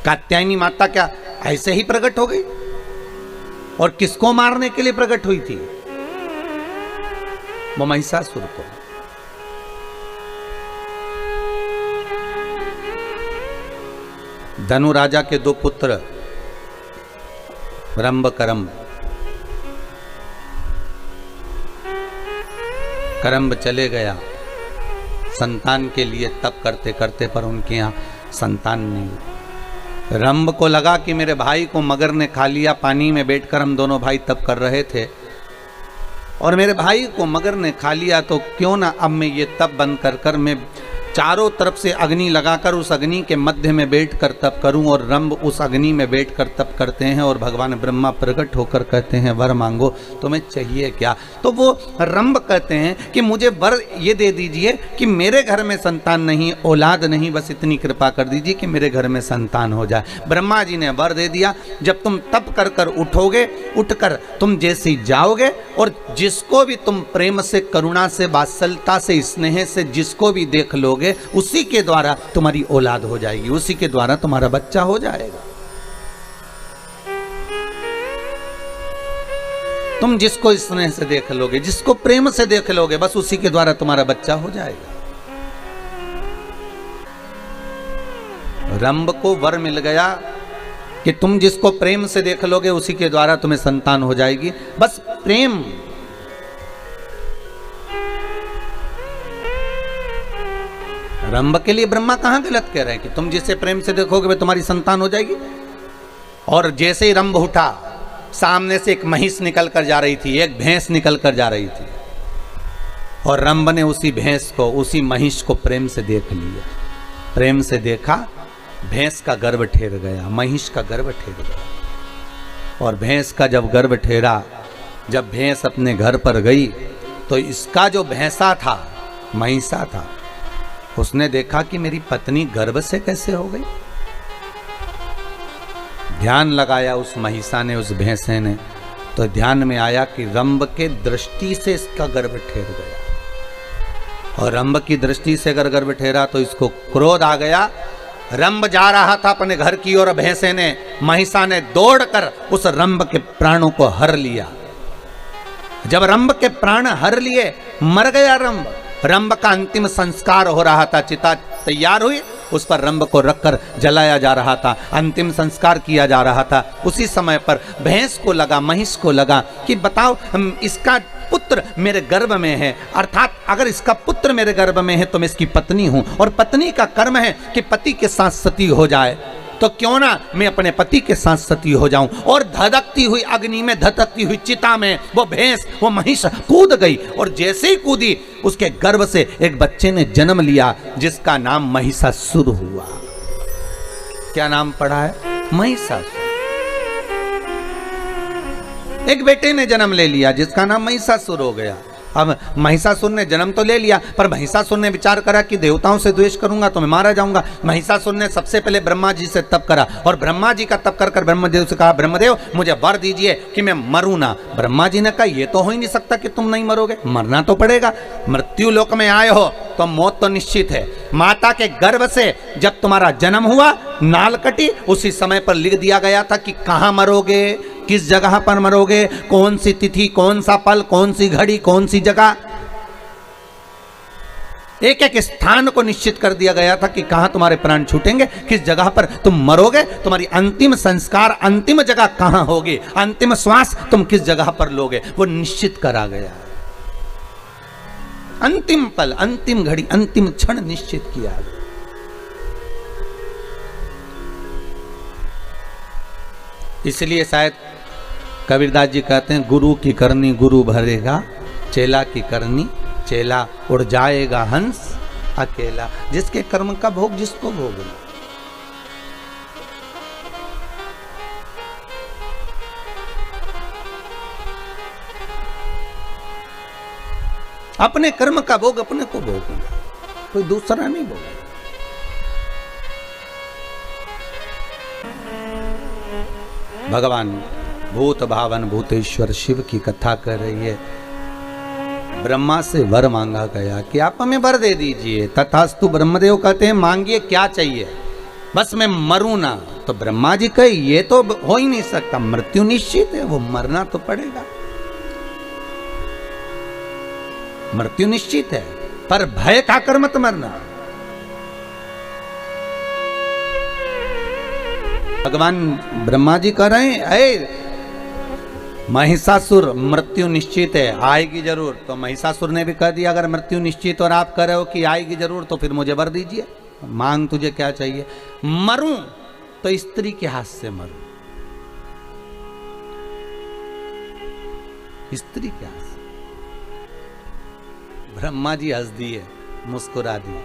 कात्यायनी माता क्या ऐसे ही प्रकट हो गई? और किसको मारने के लिए प्रकट हुई थी? वो महिषासुर को। धनु राजा के दो पुत्र रंभ करम्ब। करम्ब चले गया संतान के लिए तप करते करते, पर उनके यहाँ संतान नहीं। रंभ को लगा कि मेरे भाई को मगर ने खा लिया। पानी में बैठकर हम दोनों भाई तप कर रहे थे और मेरे भाई को मगर ने खा लिया, तो क्यों ना अब मैं ये तप बंद कर मैं चारों तरफ से अग्नि लगाकर उस अग्नि के मध्य में बैठकर तप करूं। और रंभ उस अग्नि में बैठकर तप करते हैं और भगवान ब्रह्मा प्रकट होकर कहते हैं वर मांगो, तुम्हें चाहिए क्या? तो वो रंभ कहते हैं कि मुझे वर ये दे दीजिए कि मेरे घर में संतान नहीं, औलाद नहीं, बस इतनी कृपा कर दीजिए कि मेरे घर में संतान हो जाए। ब्रह्मा जी ने वर दे दिया। जब तुम तप कर कर उठोगे, उठकर तुम जैसे जाओगे और जिसको भी तुम प्रेम से, करुणा से, वात्सल्यता से, स्नेह से जिसको भी देख लोगे, उसी के द्वारा तुम्हारी औलाद हो जाएगी, उसी के द्वारा तुम्हारा बच्चा हो जाएगा। तुम जिसको स्नेह से देख लोगे, जिसको प्रेम से देख लोगे, बस उसी के द्वारा तुम्हारा बच्चा हो जाएगा। रंभ को वर मिल गया कि तुम जिसको प्रेम से देख लोगे उसी के द्वारा तुम्हें संतान हो जाएगी। बस प्रेम। रंभ के लिए ब्रह्मा कहां गलत कह रहे हैं कि तुम जिसे प्रेम से देखोगे वह तुम्हारी संतान हो जाएगी। और जैसे ही रंभ उठा, सामने से एक महिष निकल कर जा रही थी, एक भैंस निकल कर जा रही थी, और रंभ ने उसी भैंस को, उसी महिष को प्रेम से देख लिया। प्रेम से देखा, भैंस का गर्भ ठेर गया, महिष का गर्भ ठेर गया। और भैंस का जब गर्भ ठेरा, जब भैंस अपने घर पर गई, तो इसका जो भैंसा था, महिषा था, उसने देखा कि मेरी पत्नी गर्भ से कैसे हो गई। ध्यान लगाया उस महिषा ने, उस भैंसे ने, तो ध्यान में आया कि रंभ के दृष्टि से इसका गर्भ ठेर गया। और रंभ की दृष्टि से अगर गर्भ ठेरा तो इसको क्रोध आ गया। रंभ जा रहा था अपने घर की ओर, भैंसे ने, महिषा ने दौड़कर उस रंभ के प्राणों को हर लिया। जब रंभ के प्राण हर लिए, मर गया रंभ। रंभ का अंतिम संस्कार हो रहा था, चिता तैयार हुई, उस पर रंभ को रखकर जलाया जा रहा था, अंतिम संस्कार किया जा रहा था। उसी समय पर भैंस को लगा, महिष को लगा कि बताओ, इसका पुत्र मेरे गर्भ में है, अर्थात अगर इसका पुत्र मेरे गर्भ में है तो मैं इसकी पत्नी हूं, और पत्नी का कर्म है कि पति के साथ सती हो जाए, तो क्यों ना मैं अपने पति के साथ सती हो जाऊं। और धधकती हुई अग्नि में, धधकती हुई चिता में वो भैंस, वो महिष कूद गई, और जैसे ही कूदी उसके गर्भ से एक बच्चे ने जन्म लिया जिसका नाम महिषासुर हुआ। क्या नाम पड़ा है? महिषासुर। एक बेटे ने जन्म ले लिया जिसका नाम महिषासुर हो गया। अब महिषासुर ने जन्म तो ले लिया, पर महिषासुर ने विचार करा कि देवताओं से द्वेष करूंगा तो मैं मारा जाऊंगा। महिषासुर ने सबसे पहले ब्रह्मा जी से तप करा, और ब्रह्मा जी का तप कर कर ब्रह्मदेव से कहा, ब्रह्मदेव मुझे वर दीजिए कि मैं मरूं ना। ब्रह्मा जी ने कहा, ये तो हो ही नहीं सकता कि तुम नहीं मरोगे, मरना तो पड़ेगा। मृत्यु लोक में आए हो तो मौत तो निश्चित है। माता के गर्भ से जब तुम्हारा जन्म हुआ, नाल कटी, उसी समय पर लिख दिया गया था कि कहाँ मरोगे, किस जगह पर मरोगे, कौन सी तिथि, कौन सा पल, कौन सी घड़ी, कौन सी जगह, एक एक स्थान को निश्चित कर दिया गया था कि कहां तुम्हारे प्राण छूटेंगे, किस जगह पर तुम मरोगे, तुम्हारी अंतिम संस्कार, अंतिम जगह कहां होगी, अंतिम श्वास तुम किस जगह पर लोगे, वो निश्चित करा गया। अंतिम पल, अंतिम घड़ी, अंतिम क्षण निश्चित किया गया। इसलिए शायद कबीरदास जी कहते हैं, गुरु की करनी गुरु भरेगा, चेला की करनी चेला उड़ जाएगा हंस अकेला। जिसके कर्म का भोग जिसको भोगना। अपने कर्म का भोग अपने को भोगना, कोई दूसरा नहीं भोगना। भगवान भूत भावन भूतेश्वर शिव की कथा कर रही है। ब्रह्मा से वर मांगा गया कि आप हमें वर दे दीजिए। तथास्तु ब्रह्मदेव कहते हैं, मांगिए क्या चाहिए। बस मैं मरूं ना। तो ब्रह्मा जी कहे ये तो हो ही नहीं सकता, मृत्यु निश्चित है, वो मरना तो पड़ेगा, मृत्यु निश्चित है, पर भय खाकर मत मरना। भगवान ब्रह्मा जी कह रहे हैं, अरे महिषासुर मृत्यु निश्चित है, आएगी जरूर। तो महिषासुर ने भी कह दिया अगर मृत्यु निश्चित और आप कह रहे हो कि आएगी जरूर तो फिर मुझे वर दीजिए, मांग तुझे क्या चाहिए। मरूं तो स्त्री के हाथ से मरूं, स्त्री के हाथ से। ब्रह्मा जी हंस दिए, मुस्कुरा दिए।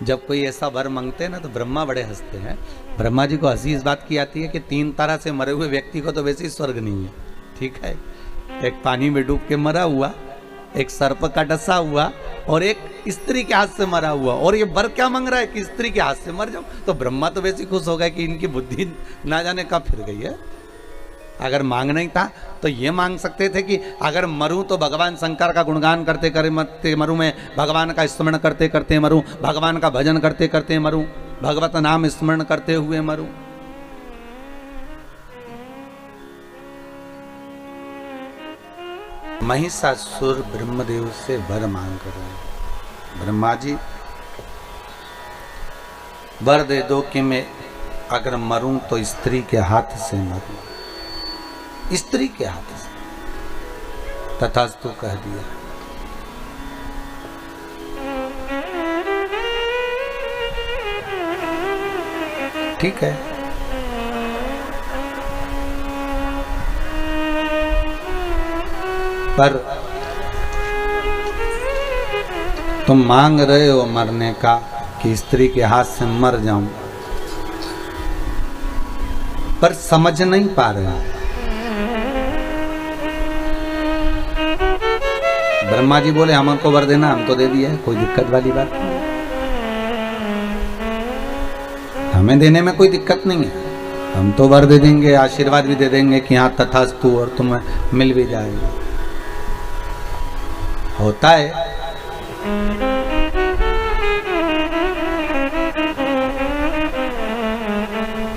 जब कोई ऐसा वर मांगते हैं ना तो ब्रह्मा बड़े हंसते हैं। ब्रह्मा जी को हंसी इस बात की आती है कि 3 तारा से मरे हुए व्यक्ति को तो वैसे ही स्वर्ग नहीं है, ठीक है। एक पानी में डूब के मरा हुआ, एक सर्प का डसा हुआ और एक स्त्री के हाथ से मरा हुआ, और ये वर क्या मांग रहा है कि स्त्री के हाथ से मर जाओ। तो ब्रह्मा तो वैसे ही खुश हो गए कि इनकी बुद्धि ना जाने कब फिर गई है। अगर मांगना ही था तो ये मांग सकते थे कि अगर मरूं तो भगवान शंकर का गुणगान करते करते मरूं, मैं भगवान का स्मरण करते करते मरूं, भगवान का भजन करते करते मरूं, भगवत नाम स्मरण करते हुए मरूं। महिषासुर ब्रह्मदेव से वर मांग कर रहे हैं, ब्रह्मा जी वर दे दो कि मैं अगर मरूं तो स्त्री के हाथ से मरूं, स्त्री के हाथ से। तथास्तु कह दिया। ठीक है, पर तुम मांग रहे हो मरने का कि स्त्री के हाथ से मर जाऊं, पर समझ नहीं पा रहे। ब्रह्मा जी बोले हमको वर देना, हम तो दे दिया है, कोई दिक्कत वाली बात नहीं, हमें देने में कोई दिक्कत नहीं है, हम तो वर दे देंगे, आशीर्वाद भी दे देंगे कि हाँ तथास्तु, और तुम्हें मिल भी जाएगा। होता है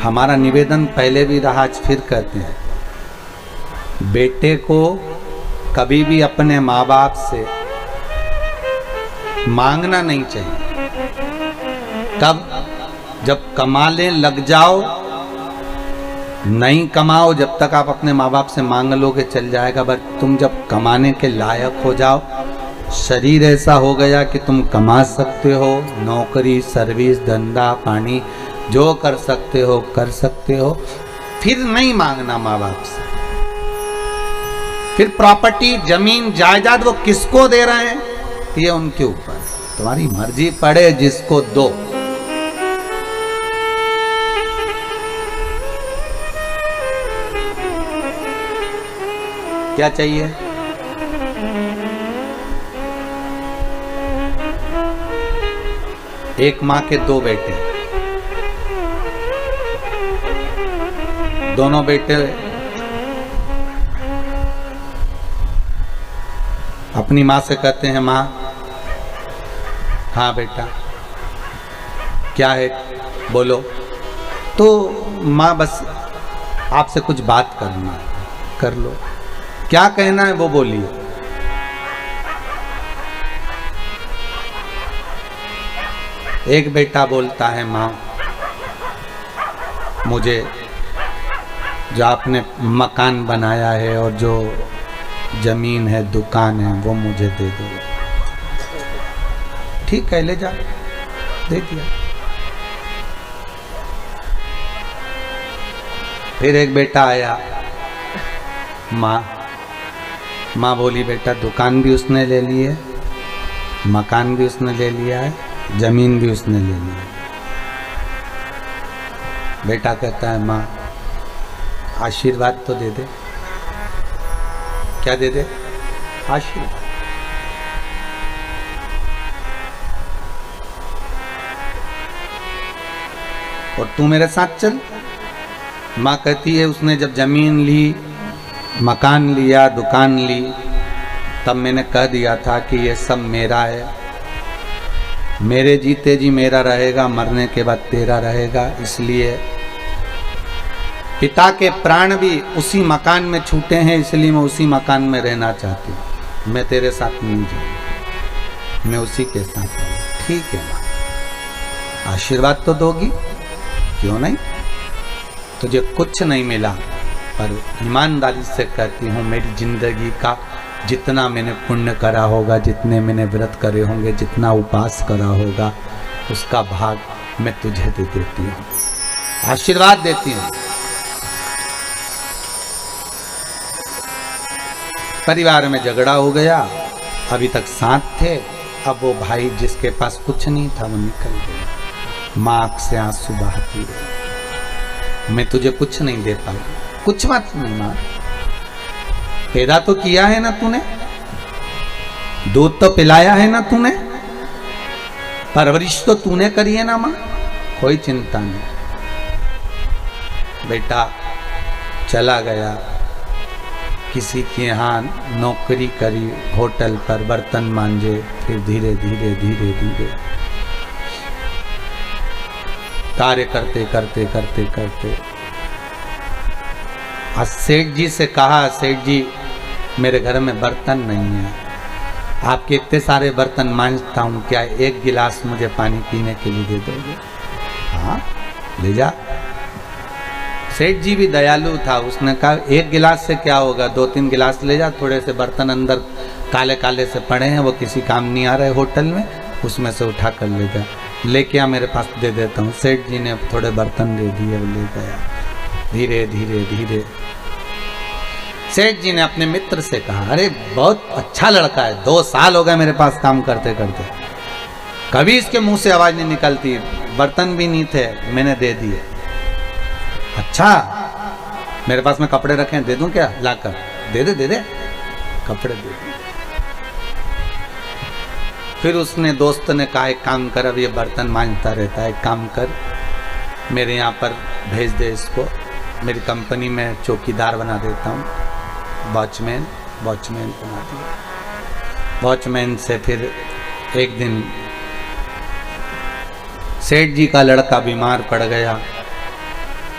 हमारा निवेदन पहले भी रहा, आज फिर कहते हैं, बेटे को कभी भी अपने माँ बाप से मांगना नहीं चाहिए। कब? जब कमाने लग जाओ, नहीं कमाओ जब तक आप अपने माँ बाप से मांग लोगे चल जाएगा, बट तुम जब कमाने के लायक हो जाओ, शरीर ऐसा हो गया कि तुम कमा सकते हो, नौकरी सर्विस धंधा पानी जो कर सकते हो कर सकते हो, फिर नहीं मांगना माँ बाप से। फिर प्रॉपर्टी जमीन जायदाद वो किसको दे रहे हैं ये उनके ऊपर, तुम्हारी मर्जी पड़े जिसको दो। क्या चाहिए? एक मां के 2 बेटे, दोनों बेटे अपनी माँ से कहते हैं माँ, हाँ बेटा क्या है बोलो। तो माँ बस आपसे कुछ बात करना है, कर लो, क्या कहना है वो बोलिए। एक बेटा बोलता है माँ मुझे जो आपने मकान बनाया है और जो जमीन है दुकान है वो मुझे दे दो। ठीक है ले जा, दे दिया। फिर एक बेटा आया, माँ बोली बेटा दुकान भी उसने ले ली है, मकान भी उसने ले लिया है, जमीन भी उसने ले ली है। बेटा कहता है माँ आशीर्वाद तो दे दे। क्या दे दे? आशीर्वाद। और तू मेरे साथ चल। माँ कहती है उसने जब जमीन ली, मकान लिया, दुकान ली, तब मैंने कह दिया था कि ये सब मेरा है, मेरे जीते जी मेरा रहेगा, मरने के बाद तेरा रहेगा। इसलिए पिता के प्राण भी उसी मकान में छूटे हैं, इसलिए मैं उसी मकान में रहना चाहती हूँ। मैं तेरे साथ नहीं जाऊँ, मैं उसी के साथ रहूँ। ठीक है माँ, आशीर्वाद तो दोगी, क्यों नहीं। तुझे कुछ नहीं मिला, पर ईमानदारी से कहती हूँ मेरी जिंदगी का जितना मैंने पुण्य करा होगा, जितने मैंने व्रत करे होंगे, जितना उपास करा होगा, उसका भाग मैं तुझे दे देती हूँ, आशीर्वाद देती हूँ। परिवार में झगड़ा हो गया, अभी तक साथ थे, अब वो भाई जिसके पास कुछ नहीं था वो निकल गया। माँ आँख से आंसू बहाती रही, मैं तुझे कुछ नहीं दे पाई। कुछ बात नहीं माँ, पैदा तो किया है ना तूने, दूध तो पिलाया है ना तूने, परवरिश तो तूने करी है ना माँ, कोई चिंता नहीं। बेटा चला गया, किसी के यहाँ नौकरी करी, होटल पर बर्तन मांजे, फिर धीरे धीरे धीरे धीरे कार्य करते करते करते करते आज सेठ जी से कहा, सेठ जी मेरे घर में बर्तन नहीं है, आपके इतने सारे बर्तन मांजता हूँ, क्या एक गिलास मुझे पानी पीने के लिए दे दोगे। हाँ ले जा। सेठ जी भी दयालु था, उसने कहा एक गिलास से क्या होगा, 2-3 गिलास ले जा, थोड़े से बर्तन अंदर काले काले से पड़े हैं, वो किसी काम नहीं आ रहे होटल में, उसमें से उठा कर ले जा, लेके आ मेरे पास दे देता हूँ। सेठ जी ने थोड़े बर्तन दे दिए, वो ले गया। धीरे धीरे धीरे सेठ जी ने अपने मित्र से कहा, अरे बहुत अच्छा लड़का है, 2 साल हो गए मेरे पास काम करते करते, कभी इसके मुंह से आवाज नहीं निकलती, बर्तन भी नहीं थे, मैंने दे दिए। अच्छा मेरे पास में कपड़े रखे हैं, दे दूं क्या लाकर। दे दे दे दे, कपड़े दे दे। फिर उसने दोस्त ने कहा एक काम कर, अब ये बर्तन मांजता रहता है, एक काम कर मेरे यहाँ पर भेज दे इसको, मेरी कंपनी में चौकीदार बना देता हूँ, वॉचमैन बना दिया। वॉचमैन से फिर एक दिन सेठ जी का लड़का बीमार पड़ गया,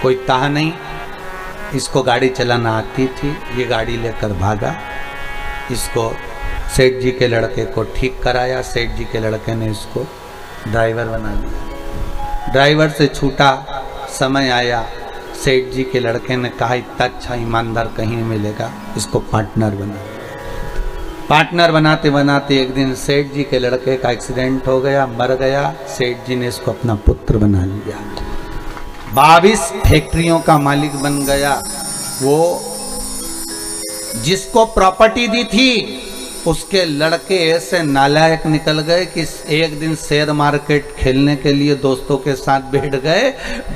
कोई ताह नहीं, इसको गाड़ी चलाना आती थी, ये गाड़ी लेकर भागा, इसको सेठ जी के लड़के को ठीक कराया, सेठ जी के लड़के ने इसको ड्राइवर बना दिया। ड्राइवर से छूटा, समय आया, सेठ जी के लड़के ने कहा इतना अच्छा ईमानदार कहीं नहीं मिलेगा, इसको पार्टनर बना। पार्टनर बनाते बनाते एक दिन सेठ जी के लड़के का एक्सीडेंट हो गया, मर गया, सेठ जी ने इसको अपना पुत्र बना लिया, 22 फैक्ट्रियों का मालिक बन गया। वो जिसको प्रॉपर्टी दी थी उसके लड़के ऐसे नालायक निकल गए कि एक दिन शेयर मार्केट खेलने के लिए दोस्तों के साथ बैठ गए,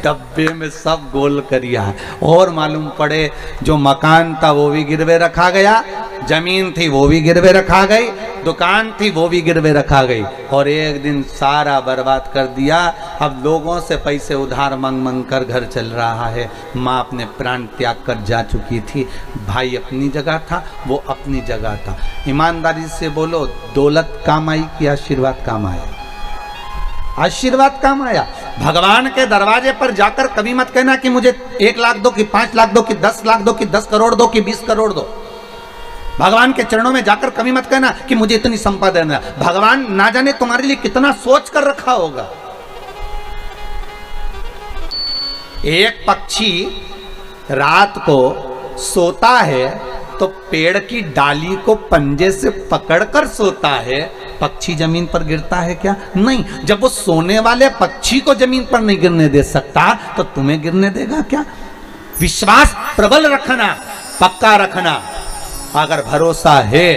डब्बे में सब गोल करिया, और मालूम पड़े जो मकान था वो भी गिरवे रखा गया, जमीन थी वो भी गिरवे रखा गई, दुकान थी वो भी गिरवे रखा गई, और एक दिन सारा बर्बाद कर दिया। अब लोगों से पैसे उधार मांग मांग कर घर चल रहा है। माँ अपने प्राण त्याग कर जा चुकी थी, भाई अपनी जगह था, वो अपनी जगह था। ईमानदारी से बोलो, दौलत काम आई कि आशीर्वाद काम आया? आशीर्वाद काम आया। भगवान के दरवाजे पर जाकर कभी मत कहना कि मुझे 1 लाख दो, कि 5 लाख दो, कि 10 लाख दो, कि 10 करोड़ दो, कि 20 करोड़ दो। भगवान के चरणों में जाकर कभी मत कहना कि मुझे इतनी संपदा देना। भगवान ना जाने तुम्हारे लिए कितना सोच कर रखा होगा। एक पक्षी रात को सोता है तो पेड़ की डाली को पंजे से पकड़कर सोता है, पक्षी जमीन पर गिरता है क्या? नहीं। जब वो सोने वाले पक्षी को जमीन पर नहीं गिरने दे सकता तो तुम्हें गिरने देगा क्या? विश्वास प्रबल रखना, पक्का रखना। अगर भरोसा है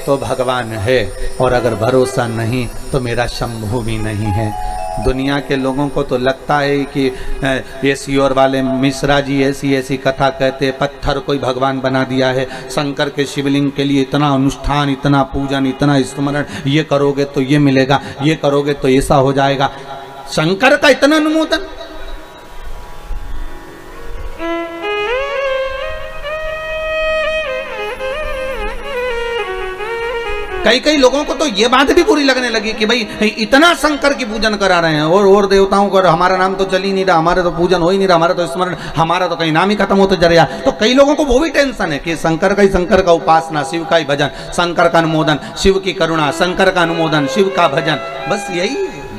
तो भगवान है, और अगर भरोसा नहीं तो मेरा शंभू भी नहीं है। दुनिया के लोगों को तो लगता है कि ये सियोर वाले मिश्रा जी ऐसी ऐसी कथा कहते, पत्थर कोई भगवान बना दिया है, शंकर के शिवलिंग के लिए इतना अनुष्ठान, इतना पूजन, इतना स्मरण, ये करोगे तो ये मिलेगा, ये करोगे तो ऐसा हो जाएगा। शंकर का इतना अनुमोदन। कई कई लोगों को तो ये बात भी बुरी लगने लगी कि भाई इतना शंकर की पूजन करा रहे हैं और देवताओं को, हमारा नाम तो चल ही नहीं रहा, हमारा तो पूजन हो ही नहीं रहा, हमारा तो स्मरण, हमारा तो कहीं नाम ही खत्म होते जा रहा। तो कई लोगों को वो भी टेंशन है कि शंकर का उपासना, शिव का ही भजन, शंकर का अनुमोदन, शिव की करुणा, शंकर का अनुमोदन, शिव का भजन, बस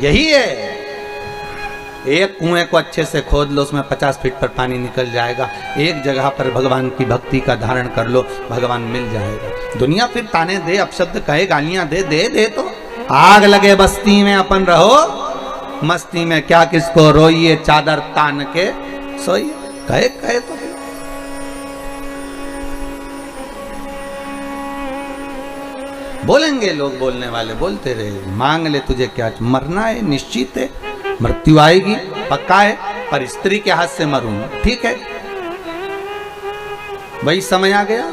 यही है। एक कुएं को अच्छे से खोद लो, उसमें 50 फीट पर पानी निकल जाएगा। एक जगह पर भगवान की भक्ति का धारण कर लो, भगवान मिल जाएगा। दुनिया फिर ताने दे, अपशब्द कहे, गालियां दे तो आग लगे बस्ती में, अपन रहो मस्ती में, क्या किसको रोइए चादर तान के सोइए, कहे तो। बोलेंगे लोग, बोलने वाले बोलते रहे, मांग ले तुझे क्या, मरना है निश्चित है, मृत्यु आएगी पक्का है, पर स्त्री के हाथ से मरूंगा, ठीक है। वही समय आ गया,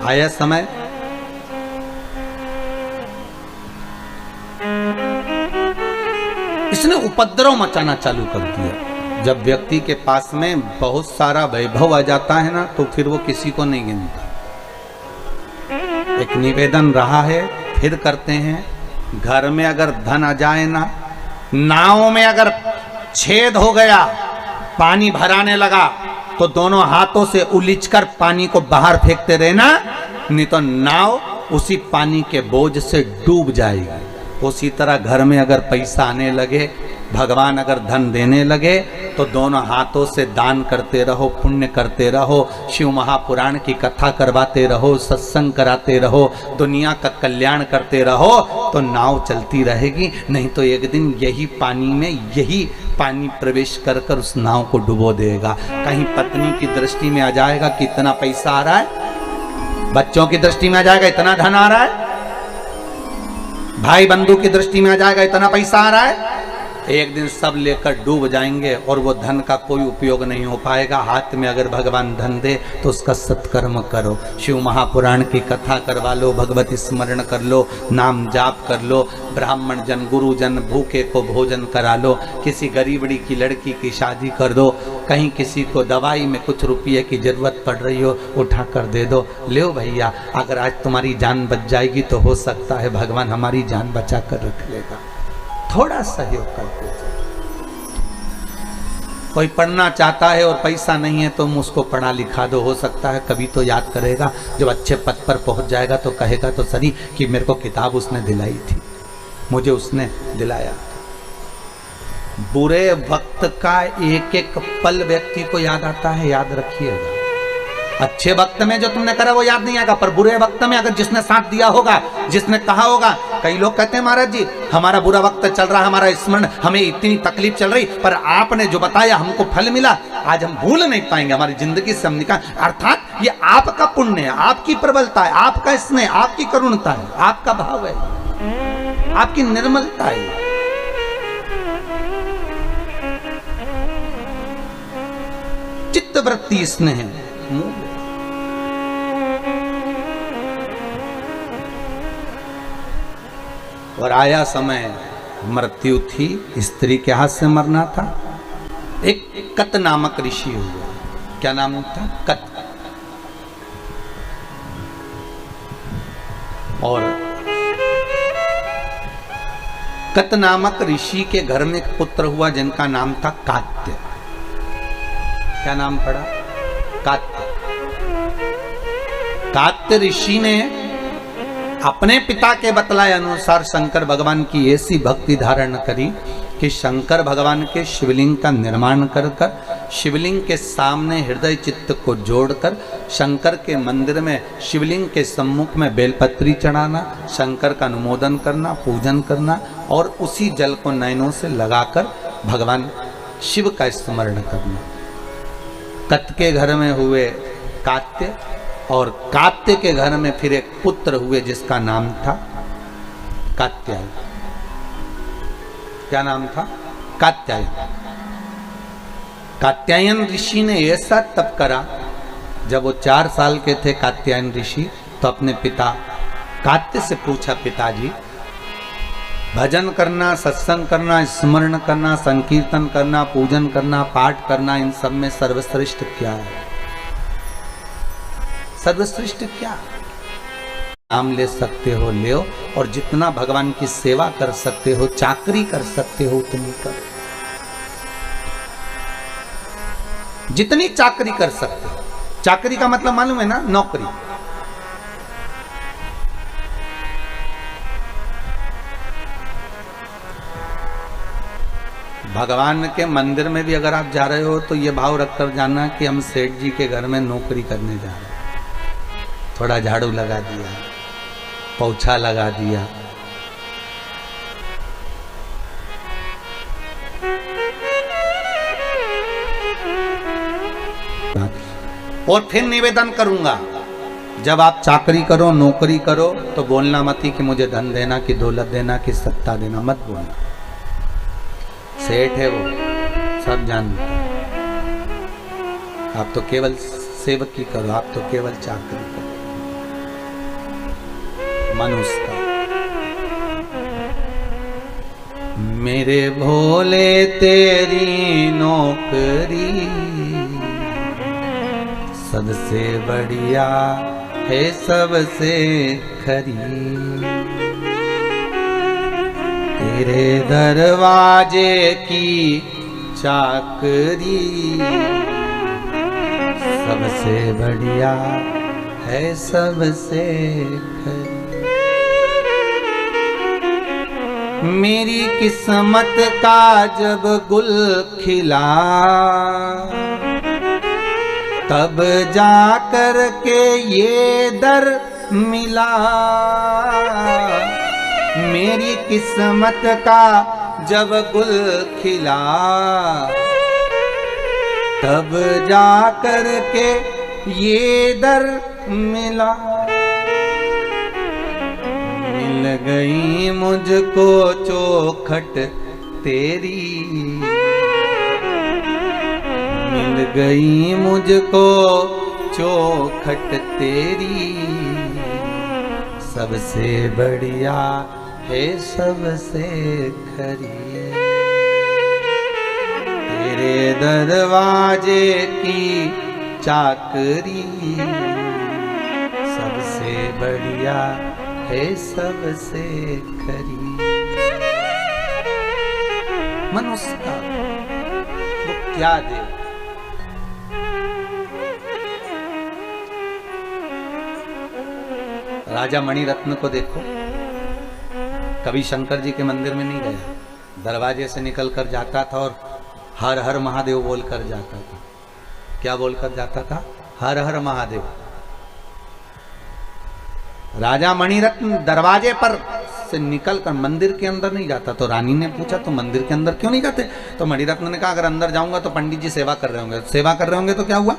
आया समय। इसने उपद्रव मचाना चालू कर दिया। जब व्यक्ति के पास में बहुत सारा वैभव आ जाता है ना, तो फिर वो किसी को नहीं गिनता। एक निवेदन रहा है, फिर करते हैं, घर में अगर धन आ जाए ना, नाव में अगर छेद हो गया, पानी भराने लगा, तो दोनों हाथों से उलीचकर पानी को बाहर फेंकते रहना, नहीं तो नाव उसी पानी के बोझ से डूब जाएगी। उसी तरह घर में अगर पैसा आने लगे, भगवान अगर धन देने लगे, तो दोनों हाथों से दान करते रहो, पुण्य करते रहो, शिव महापुराण की कथा करवाते रहो, सत्संग कराते रहो, दुनिया का कल्याण करते रहो, तो नाव चलती रहेगी। नहीं तो एक दिन यही पानी प्रवेश कर कर उस नाव को डुबो देगा। कहीं पत्नी की दृष्टि में आ जाएगा कि इतना पैसा आ रहा है, बच्चों की दृष्टि में आ जाएगा इतना धन आ रहा है, भाई बंधु की दृष्टि में आ जाएगा इतना पैसा आ रहा है, एक दिन सब लेकर डूब जाएंगे और वो धन का कोई उपयोग नहीं हो पाएगा। हाथ में अगर भगवान धन दे तो उसका सत्कर्म करो, शिव महापुराण की कथा करवा लो, भगवत स्मरण कर लो, नाम जाप कर लो, ब्राह्मण जन गुरुजन भूखे को भोजन करा लो, किसी गरीबड़ी की लड़की की शादी कर दो, कहीं किसी को दवाई में कुछ रुपये की जरूरत पड़ रही हो, उठा कर दे दो, ले भैया, अगर आज तुम्हारी जान बच जाएगी तो हो सकता है भगवान हमारी जान बचा कर रख लेगा। थोड़ा सहयोग करते थे। कोई पढ़ना चाहता है और पैसा नहीं है, तो उसको पढ़ा लिखा दो, हो सकता है कभी तो याद करेगा, जब अच्छे पद पर पहुंच जाएगा तो कहेगा तो सही कि मेरे को किताब उसने दिलाई थी, मुझे उसने दिलाया। बुरे वक्त का एक एक पल व्यक्ति को याद आता है, याद रखिएगा। अच्छे वक्त में जो तुमने करा वो याद नहीं आएगा, पर बुरे वक्त में अगर जिसने साथ दिया होगा, जिसने कहा होगा। कई लोग कहते हैं महाराज जी हमारा बुरा वक्त चल रहा है, हमारा स्मरण, हमें इतनी तकलीफ चल रही, पर आपने जो बताया हमको फल मिला, आज हम भूल नहीं पाएंगे, हमारी जिंदगी से हम निकाल। अर्थात ये आपका पुण्य है, आपकी प्रबलता है, आपका स्नेह, आपकी करुणता है, आपका भाव है, आपकी निर्मलता है। चित्तवृत्ति स्नेह है। और आया समय, मृत्यु थी, स्त्री के हाथ से मरना था। एक कत नामक ऋषि हुआ, क्या नाम था? कत। और कत नामक ऋषि के घर में एक पुत्र हुआ जिनका नाम था कात्य। क्या नाम पड़ा? कात्य। कात्य ऋषि ने अपने पिता के बतलाए अनुसार शंकर भगवान की ऐसी भक्ति धारण करी कि शंकर भगवान के शिवलिंग का निर्माण कर शिवलिंग के सामने हृदय चित्त को जोड़कर शंकर के मंदिर में शिवलिंग के सम्मुख में बेलपत्री चढ़ाना, शंकर का अनुमोदन करना, पूजन करना, और उसी जल को नयनों से लगाकर भगवान शिव का स्मरण करना। कत के घर में हुए कात्य, और कात्य के घर में फिर एक पुत्र हुए जिसका नाम था कात्यायन। क्या नाम था? कात्यायन। कात्यायन ऋषि ने ऐसा तप करा, जब वो 4 साल के थे कात्यायन ऋषि, तो अपने पिता कात्य से पूछा, पिताजी भजन करना, सत्संग करना, स्मरण करना, संकीर्तन करना, पूजन करना, पाठ करना, इन सब में सर्वश्रेष्ठ क्या है? सर्वश्रेष्ठ क्या? नाम ले सकते हो ले, और जितना भगवान की सेवा कर सकते हो, चाकरी कर सकते हो, उतनी करो। जितनी चाकरी कर सकते हो। चाकरी का मतलब मालूम है ना? नौकरी। भगवान के मंदिर में भी अगर आप जा रहे हो तो ये भाव रखकर जाना कि हम सेठ जी के घर में नौकरी करने जा रहे हैं। थोड़ा झाड़ू लगा दिया, पोछा लगा दिया, और फिर निवेदन करूंगा, जब आप चाकरी करो, नौकरी करो, तो बोलना मत ही कि मुझे धन देना, कि दौलत देना, कि सत्ता देना, मत बोलना। सेठ है वो, सब जानते। आप तो केवल सेवकी करो, आप तो केवल चाकरी करो। मनुष्य का मेरे भोले तेरी नौकरी सबसे बढ़िया है, सबसे खरी। तेरे दरवाजे की चाकरी सबसे बढ़िया है, सबसे खरी। मेरी किस्मत का जब गुल खिला, तब जाकर के ये दर मिला। मेरी किस्मत का जब गुल खिला, तब जाकर के ये दर मिला। मिल गई मुझको चौखट तेरी, मिल गई मुझको चौखट तेरी, सबसे बढ़िया है, सबसे खरी। तेरे दरवाजे की चाकरी सबसे बढ़िया है, सबसे खरी। मनुष्य का वो क्या दे? राजा मणिरत्न को देखो, कभी शंकर जी के मंदिर में नहीं गया, दरवाजे से निकलकर जाता था और हर हर महादेव बोलकर जाता था। क्या बोलकर जाता था? हर हर महादेव। राजा मणिरत्न दरवाजे पर से निकलकर मंदिर के अंदर नहीं जाता। तो रानी ने पूछा, तो मंदिर के अंदर क्यों नहीं जाते? तो मणिरत्न ने कहा, अगर अंदर जाऊंगा तो पंडित जी सेवा कर रहे होंगे। सेवा कर रहे होंगे तो क्या हुआ?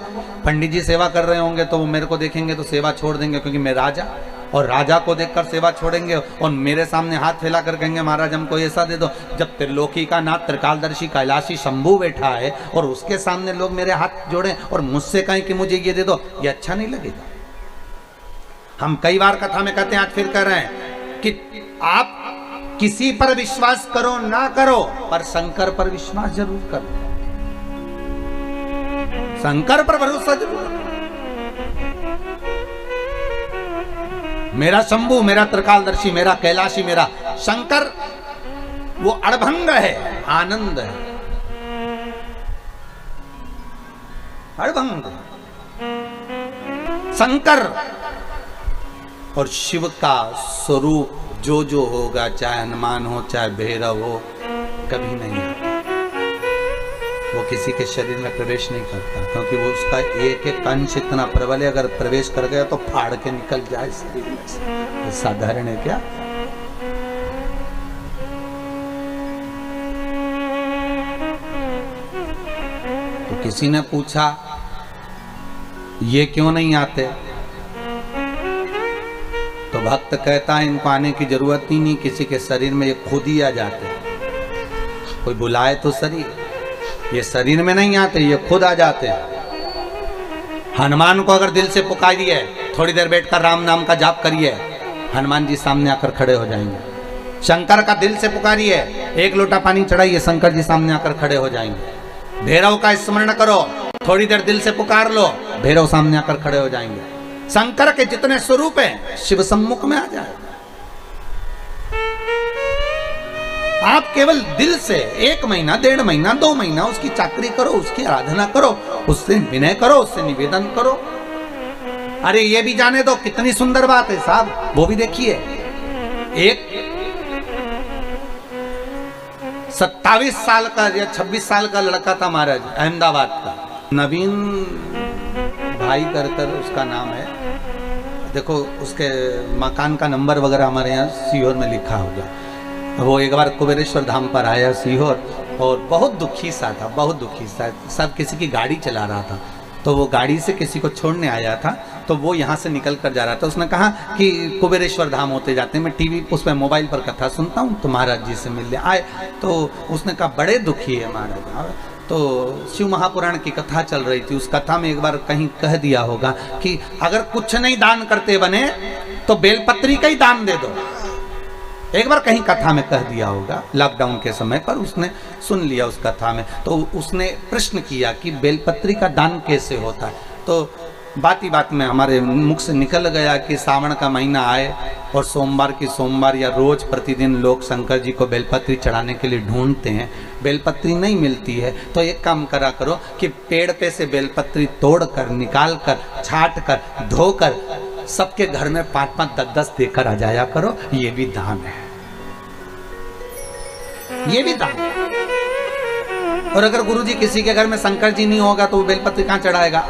पंडित जी सेवा कर रहे होंगे तो वो मेरे को देखेंगे तो सेवा छोड़ देंगे, क्योंकि मैं राजा, और राजा को देखकर सेवा छोड़ेंगे और मेरे सामने हाथ फैला कर कहेंगे महाराज हमको ऐसा दे दो। जब त्रिलोकी का नाथ त्रिकालदर्शी कैलाशी शंभू बैठा है और उसके सामने लोग मेरे हाथ जोड़े और मुझसे कहें कि मुझे ये दे दो, ये अच्छा नहीं लगेगा। हम कई बार कथा में कहते हैं, आज फिर कह रहे हैं कि आप किसी पर विश्वास करो ना करो, पर शंकर पर विश्वास जरूर करो। शंकर पर भरोसा जरूर करो। मेरा शंभू, मेरा त्रिकालदर्शी, मेरा कैलाशी, मेरा शंकर वो अड़भंग है, आनंद है, अड़भंग। शंकर और शिव का स्वरूप जो होगा, चाहे हनुमान हो, चाहे भैरव हो, कभी नहीं आता। वो किसी के शरीर में प्रवेश नहीं करता, क्योंकि वो उसका एक एक अंश इतना प्रबल है, अगर प्रवेश कर गया तो फाड़ के निकल जाए शरीर में से। साधारण है क्या? तो किसी ने पूछा ये क्यों नहीं आते? तो भक्त कहता है इनको आने की जरूरत ही नहीं, किसी के शरीर में ये खुद ही आ जाते। कोई बुलाए तो शरीर, ये शरीर में नहीं आते, ये खुद आ जाते हैं। हनुमान को अगर दिल से पुकारिए, थोड़ी देर बैठकर राम नाम का जाप करिए, हनुमान जी सामने आकर खड़े हो जाएंगे। शंकर का दिल से पुकारिए, एक लोटा पानी चढ़ाइए, शंकर जी सामने आकर खड़े हो जाएंगे। भैरव का स्मरण करो, थोड़ी देर दिल से पुकार लो, भैरव सामने आकर खड़े हो जाएंगे। शंकर के जितने स्वरूप हैं शिव सम्मुख में आ जाएगा। आप केवल दिल से 1 महीना, 1.5 महीना, 2 महीना उसकी चाकरी करो, उसकी आराधना करो, उससे विनय करो, उससे निवेदन करो। अरे ये भी जाने दो, कितनी सुंदर बात है साहब, वो भी देखिए। एक 27 साल का या 26 साल का लड़का था महाराज, अहमदाबाद का, नवीन भाई कर उसका नाम है। देखो उसके मकान का नंबर वगैरह हमारे यहाँ सीहोर में लिखा होगा। वो एक बार कुबेरेश्वर धाम पर आया सीहोर, और बहुत दुखी सा था, बहुत दुखी सा। सब किसी की गाड़ी चला रहा था, तो वो गाड़ी से किसी को छोड़ने आया था, तो वो यहाँ से निकल कर जा रहा था। उसने कहा कि कुबेरेश्वर धाम होते जाते हैं, मैं टीवी उस पर मोबाइल पर कथा सुनता हूँ, तो महाराज जी से मिलने आए। तो उसने कहा बड़े दुखी है महाराज। तो शिव महापुराण की कथा चल रही थी, उस कथा में एक बार कहीं कह दिया होगा कि अगर कुछ नहीं दान करते बने तो बेलपत्री का ही दान दे दो। एक बार कहीं कथा में कह दिया होगा, लॉकडाउन के समय पर उसने सुन लिया उस कथा में। तो उसने प्रश्न किया कि बेलपत्री का दान कैसे होता है। तो बात ही बात में हमारे मुख से निकल गया कि सावन का महीना आए और सोमवार की सोमवार या रोज प्रतिदिन लोग शंकर जी को बेलपत्री चढ़ाने के लिए ढूंढते हैं, बेलपत्री नहीं मिलती है। तो एक काम करा करो कि पेड़ पे से बेलपत्री तोड़कर, निकाल कर, छाट कर, धोकर सबके घर में 5-5, 10-10 देकर आ जाया करो। ये भी दान है, ये भी दान है। और अगर गुरुजी किसी के घर में शंकर जी नहीं होगा तो वो बेलपत्री कहां चढ़ाएगा?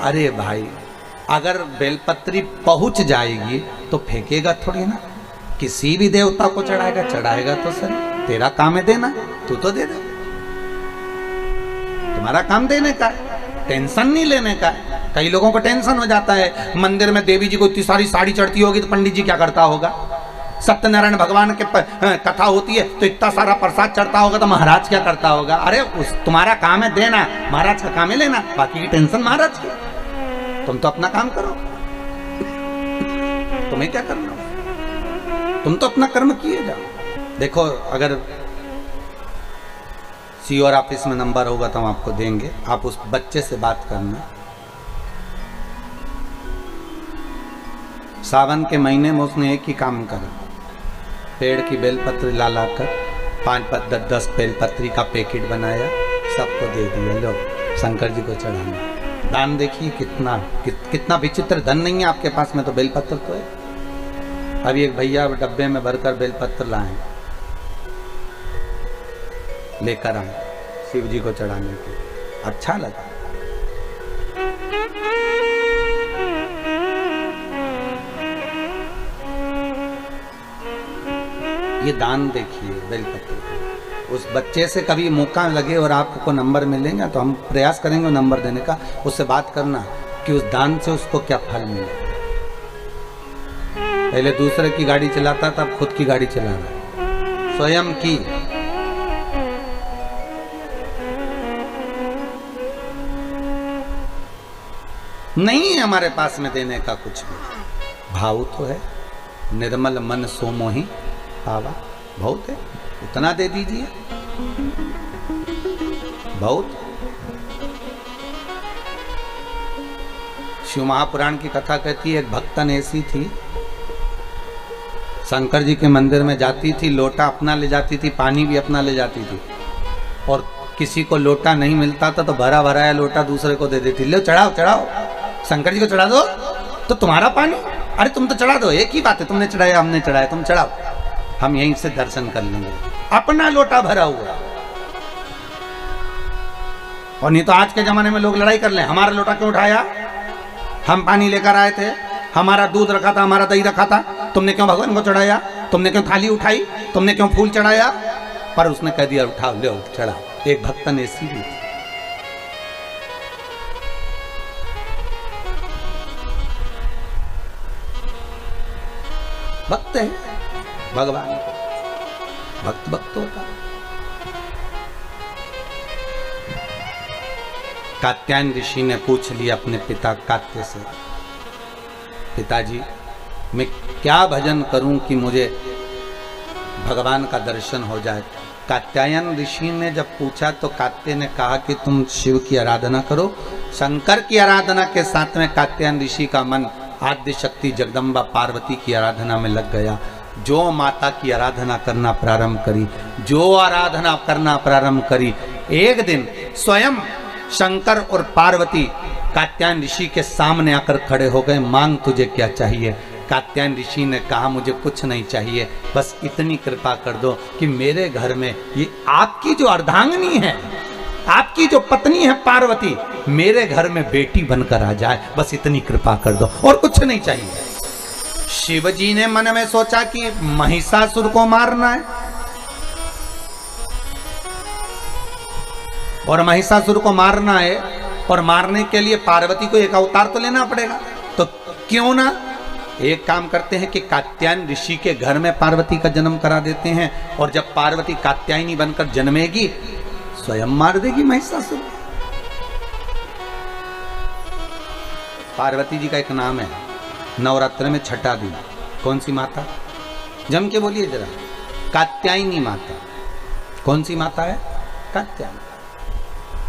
अरे भाई, अगर बेलपत्री पहुंच जाएगी तो फेंकेगा थोड़ी ना, किसी भी देवता को चढ़ाएगा, चढ़ाएगा तो सर तेरा काम है देना, तू तो दे दे। तुम्हारा काम देने का है, टेंशन नहीं लेने का है। कई लोगों को टेंशन हो जाता है, मंदिर में देवी जी को इतनी सारी साड़ी चढ़ती होगी तो पंडित जी क्या करता होगा, सत्यनारायण भगवान के कथा होती है तो इतना सारा प्रसाद चढ़ता होगा तो महाराज क्या करता होगा। अरे तुम्हारा काम है देना, महाराज का काम है लेना, बाकी की टेंशन महाराज की। तुम तो अपना काम करो, तुम्हें क्या करना, तुम तो अपना कर्म किए जाओ। देखो अगर सीओर ऑफिस में नंबर होगा तो हम आपको देंगे, आप उस बच्चे से बात करना। सावन के महीने में उसने एक ही काम करा, पेड़ की बेलपत्री ला लाकर 5-5, 10-10 बेलपत्री का पैकेट बनाया, सबको दे दिया, लो शंकर जी को चढ़ाना। दान देखिए कितना विचित्र। धन नहीं है आपके पास में तो बेलपत्र तो है। अभी एक भैया डब्बे में भरकर बेलपत्र लाए, लेकर आए शिव जी को चढ़ाने के, अच्छा लगा। ये दान देखिए बेलपत्र। उस बच्चे से कभी मौका लगे और आपको नंबर मिलेगा तो हम प्रयास करेंगे नंबर देने का, उससे बात करना कि उस दान से उसको क्या फल मिले। पहले दूसरे की गाड़ी चलाता था, अब खुद की गाड़ी चला रहा है, स्वयं की। नहीं है हमारे पास में देने का कुछ भी। भाव तो है, निर्मल मन सो मोहि पावा, बहुत है, उतना दे दीजिए, बहुत। शिव महापुराण की कथा कहती है, एक भक्तन ऐसी थी, शंकर जी के मंदिर में जाती थी, लोटा अपना ले जाती थी, पानी भी अपना ले जाती थी, और किसी को लोटा नहीं मिलता था तो भरा भराया लोटा दूसरे को दे देती। लो चढ़ाओ चढ़ाओ, शंकर जी को चढ़ा दो तो तुम्हारा पानी, अरे तुम तो चढ़ा दो, एक ही बात है, तुमने चढ़ाया हमने चढ़ाया, तुम चढ़ाओ, हम यहीं से दर्शन कर लेंगे। अपना लोटा भरा हुआ। और नहीं तो आज के जमाने में लोग लड़ाई कर ले, हमारा लोटा क्यों उठाया, हम पानी लेकर आए थे, हमारा दूध रखा था, हमारा दही रखा था, तुमने क्यों भगवान को चढ़ाया, तुमने क्यों थाली उठाई, तुमने क्यों फूल चढ़ाया। पर उसने कह दिया उठाओ, ले चढ़ाओ। एक भक्तन ऐसी भी थी। भक्त है भगवान, भक्त भक्त होता। कात्यायन ऋषि ने पूछ लिया अपने पिता कात्य से, पिताजी मैं क्या भजन करूं कि मुझे भगवान का दर्शन हो जाए। कात्यायन ऋषि ने जब पूछा तो कात्य ने कहा कि तुम शिव की आराधना करो शंकर की आराधना के साथ में कात्यायन ऋषि का मन आद्य शक्ति जगदम्बा पार्वती की आराधना में लग गया। जो माता की आराधना करना प्रारंभ करी, जो आराधना करना प्रारंभ करी, एक दिन स्वयं शंकर और पार्वती कात्यायन ऋषि के सामने आकर खड़े हो गए। मांग तुझे क्या चाहिए? कात्यायन ऋषि ने कहा मुझे कुछ नहीं चाहिए, बस इतनी कृपा कर दो कि मेरे घर में ये आपकी जो अर्धांगिनी है, आपकी जो पत्नी है पार्वती, मेरे घर में बेटी बनकर आ जाए, बस इतनी कृपा कर दो, और कुछ नहीं चाहिए। शिव जी ने मन में सोचा कि महिषासुर को मारना है, और महिषासुर को मारना है, और मारने के लिए पार्वती को एक अवतार तो लेना पड़ेगा। तो क्यों ना एक काम करते हैं कि कात्यायन ऋषि के घर में पार्वती का जन्म करा देते हैं, और जब पार्वती कात्यायनी बनकर जन्मेगी स्वयं मार देगी महिषासुर। पार्वती जी का एक नाम है, नवरात्र में छठा दिन। कौन सी माता? जम के बोलिए जरा। कात्यायनी माता। कौन सी माता है? कात्यायनी।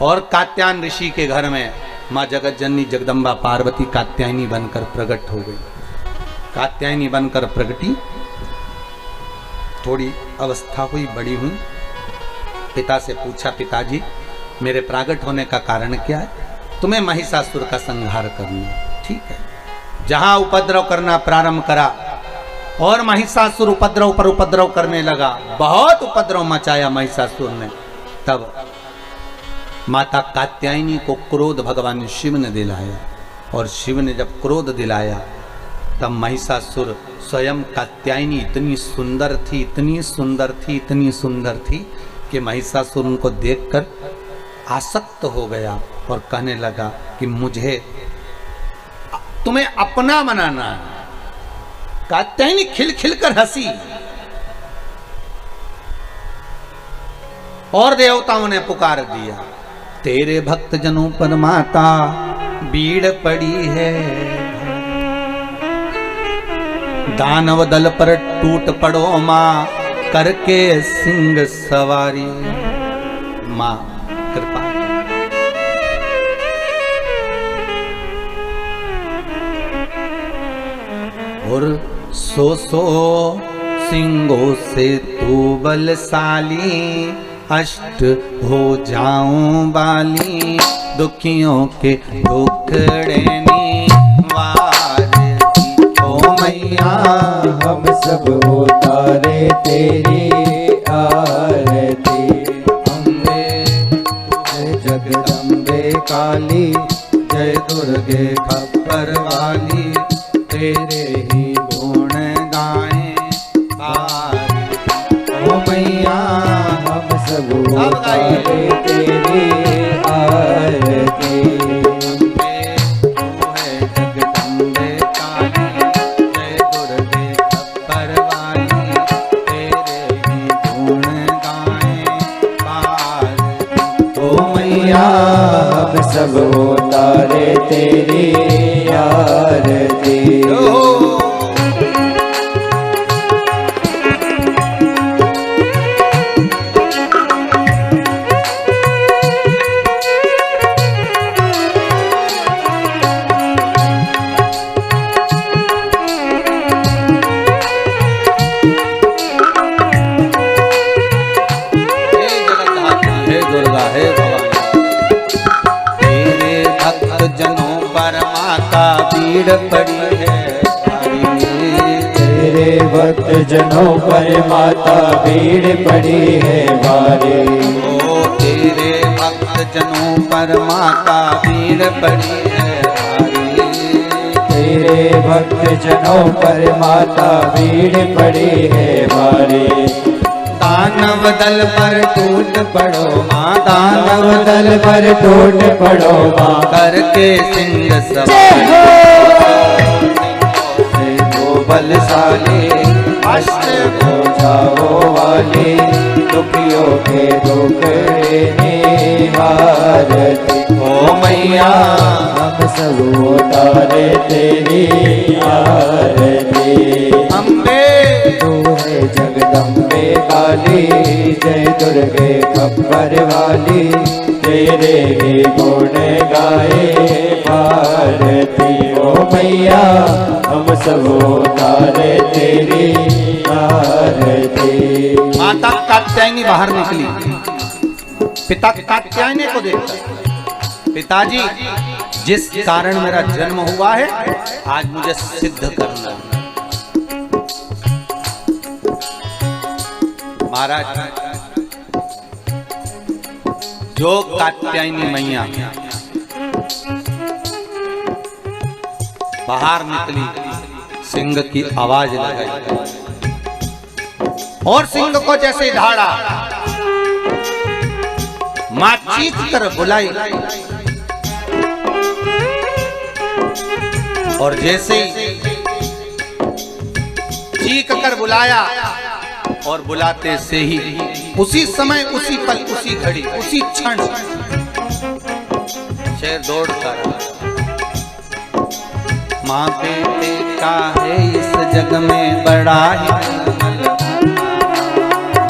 और कात्यायन ऋषि के घर में माँ जगत जननी जगदम्बा पार्वती कात्यायनी बनकर प्रकट हो गई। कात्यायनी बनकर प्रगटी, थोड़ी अवस्था हुई, बड़ी हुई। पिता से पूछा, पिताजी मेरे प्रागट होने का कारण क्या है? तुम्हें महिषासुर का संहार करना। ठीक है। जहां उपद्रव करना प्रारंभ करा और महिषासुर उपद्रव पर उपद्रव करने लगा, बहुत उपद्रव मचाया महिषासुर ने। तब माता कात्यायनी को क्रोध भगवान शिव ने दिलाया, और शिव ने जब क्रोध दिलाया तब महिषासुर स्वयं कात्यायनी इतनी सुंदर थी, इतनी सुंदर थी, इतनी सुंदर थी कि महिषासुर उनको देखकर आसक्त हो गया और कहने लगा कि मुझे तुम्हें अपना बनाना है। कात्यायनी खिलखिल कर हंसी, और देवताओं ने पुकार दिया, तेरे भक्त जनों पर माता बीड़ पड़ी है, दानव दल पर टूट पड़ो माँ करके सिंह सवारी। माँ कृपा। और सो सिंहों से तू बलशाली, अष्ट हो जाऊं बाली, दुखियों के दुखड़ेनी वार ओ मैया। हम सब उतारे तेरी आरती, अम्बे जय जगदम्बे काली, जय दुर्गे खप्पर वाली, तेरे ही गुण गाएं ओ मैया। हम सब उतारे तेरी आरती, हम सब उतारे तेरी आरती। भीड़ पड़ी है तेरे भक्त जनों पर माता भीड़ पड़ी है भारी। ओ तेरे भक्त जनों पर माता भीड़ पड़ी है भारी। तेरे भक्त जनों पर माता भीड़ पड़ी है भारी। दानव दल पर टूट पड़ो माँ, दानव दल पर टूट पड़ो माँ करके सिंह सवारी। बलशाली अष्ट हो जाओ वाली, दुखियों के दुखड़े निवारती ओ मैया। हम सब उतारे तेरी आरती, अम्बे तू है जगदम्बे काली, जय दुर्गे खप्पर वाली, तेरे ही गुण गाए सब उतारे तेरी आरती। माता कात्यायनी बाहर निकली, पिता कात्यायनी को देखकर, पिताजी जिस कारण मेरा जन्म हुआ है आज मुझे सिद्ध करना है। महाराज जो कात्यायनी मैया बाहर निकली, सिंह की आवाज लगाई और सिंह को जैसे धाड़ा, मां चीख कर बुलाई और जैसे ही चीख कर बुलाया और बुलाते से ही उसी समय, उसी पल, उसी घड़ी, उसी क्षण शेर दौड़ कर माँ बेटे का है इस जग में बड़ा ही,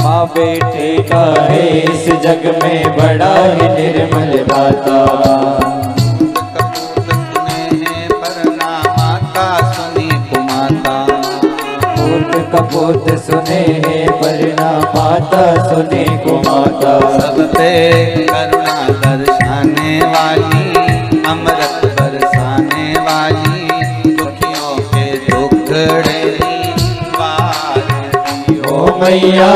माँ बेटे का है इस जग में बड़ा ही निर्मल दाता। कपूत सुने हैं वरना माता सुने को माता। सब पे करुणा दर्शाने वाली, अमृत बरसाने वाली, दुखियों के दुखड़े ओ मैया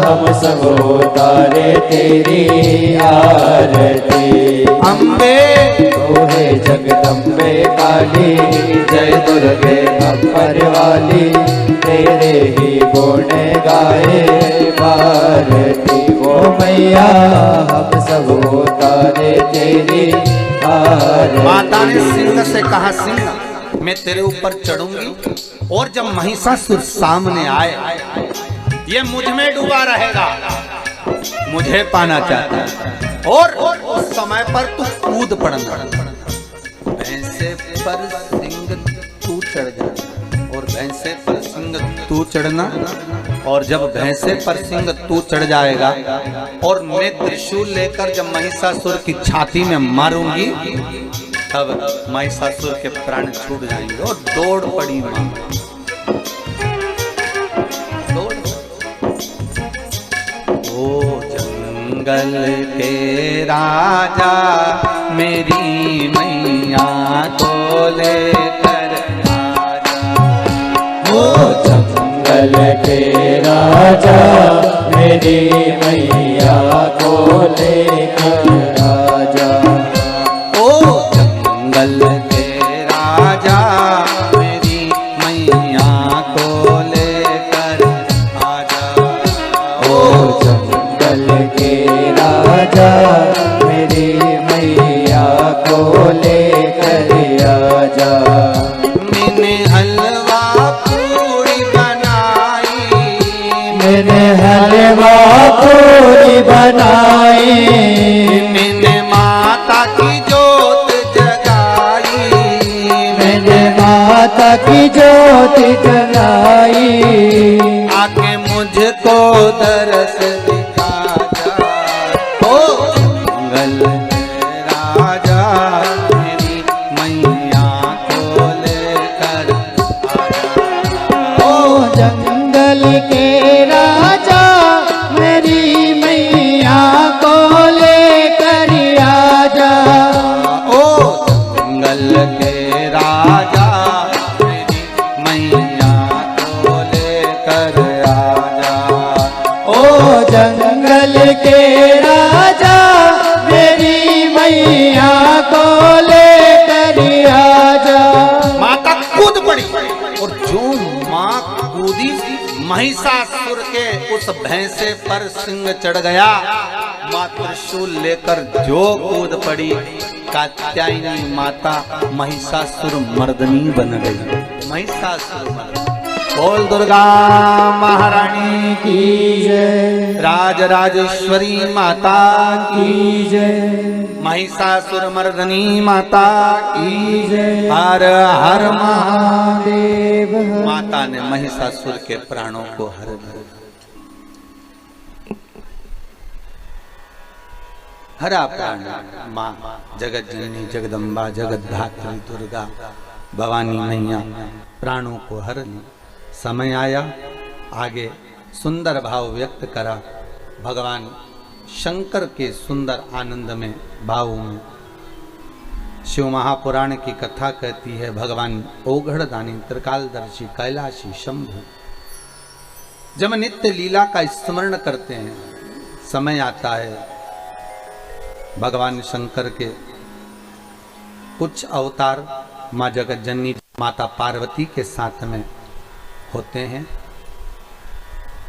हम सब उतारे तेरी आरती। अम्बे तो है जगदम्बे काली, जय दुर्गे अपर वाली, तेरे ही गुण गाए भारती। ओ मैया हम सब उतारे तेरी आरती। माता ने सिंह से कहा, सिंह मैं तेरे ऊपर चढ़ूंगी और जब महिषासुर सामने आए ये मुझ में डूबा रहेगा, मुझे पाना चाहता है और उस समय पर तू कूद पड़ना, भैंसे पर सिंह तू चढ़ जाना और भैंसे पर सिंह तू चढ़ना, और जब भैंसे पर सिंह तू चढ़ जाएगा और मैं त्रिशूल लेकर जब महिषासुर की छाती में मारूंगी तब महिषासुर के प्राण छूट जाएंगे। और दौड़ पड़ी मां, ओ जंगल के राजा मेरी मैया को लेकर आजा। ओ जंगल के राजा मेरी मैया को लेकर आजा। ओ जंगल के राजा मेरी मैया को लेकर आजा। ओ जंगल के राजा मेरी मैया को लेकर आजा। मैंने हलवा पूरी बनाई, मैंने हलवा पूरी बनाई, मैंने माता की जोत जगाई, मैंने माता की जोत जलाई। आके मुझको दरस दिखा जा। ओ जंगल के राजा मेरी मैया को लेकर आजा। ओ जंगल के राजा मेरी मैया को लेकर आजा। ओ जंगल के राजा मेरी मैया को लेकर आजा। ओ जंगल के राजा मेरी मैया को लेकर आजा। माता कूद पड़ी और जो मां कूदी महिषासुर के उस भैंसे पर सिंह चढ़ गया। मां त्रिशूल लेकर जो कूद पड़ी, कात्यायनी माता महिषासुर मर्दनी बन गई। महिषासुर मर्दनी। बोल दुर्गा महारानी की जय, राजराजेश्वरी माता की जय, महिषासुर मर्दनी माता की जय। हर हर महादेव। माता ने महिषासुर के प्राणों को हर दिया। हरा प्राण माँ जगत जननी जगदम्बा जगत धात्री दुर्गा भवानी मैया प्राणों को हर ली। समय आया, आगे सुंदर भाव व्यक्त करा भगवान शंकर के सुंदर आनंद में भाव में। शिव महापुराण की कथा कहती है भगवान ओघड़दानी त्रिकालदर्शी कैलाशी शंभु जब नित्य लीला का स्मरण करते हैं, समय आता है भगवान शंकर के कुछ अवतार माँ जगत जननी माता पार्वती के साथ में होते हैं।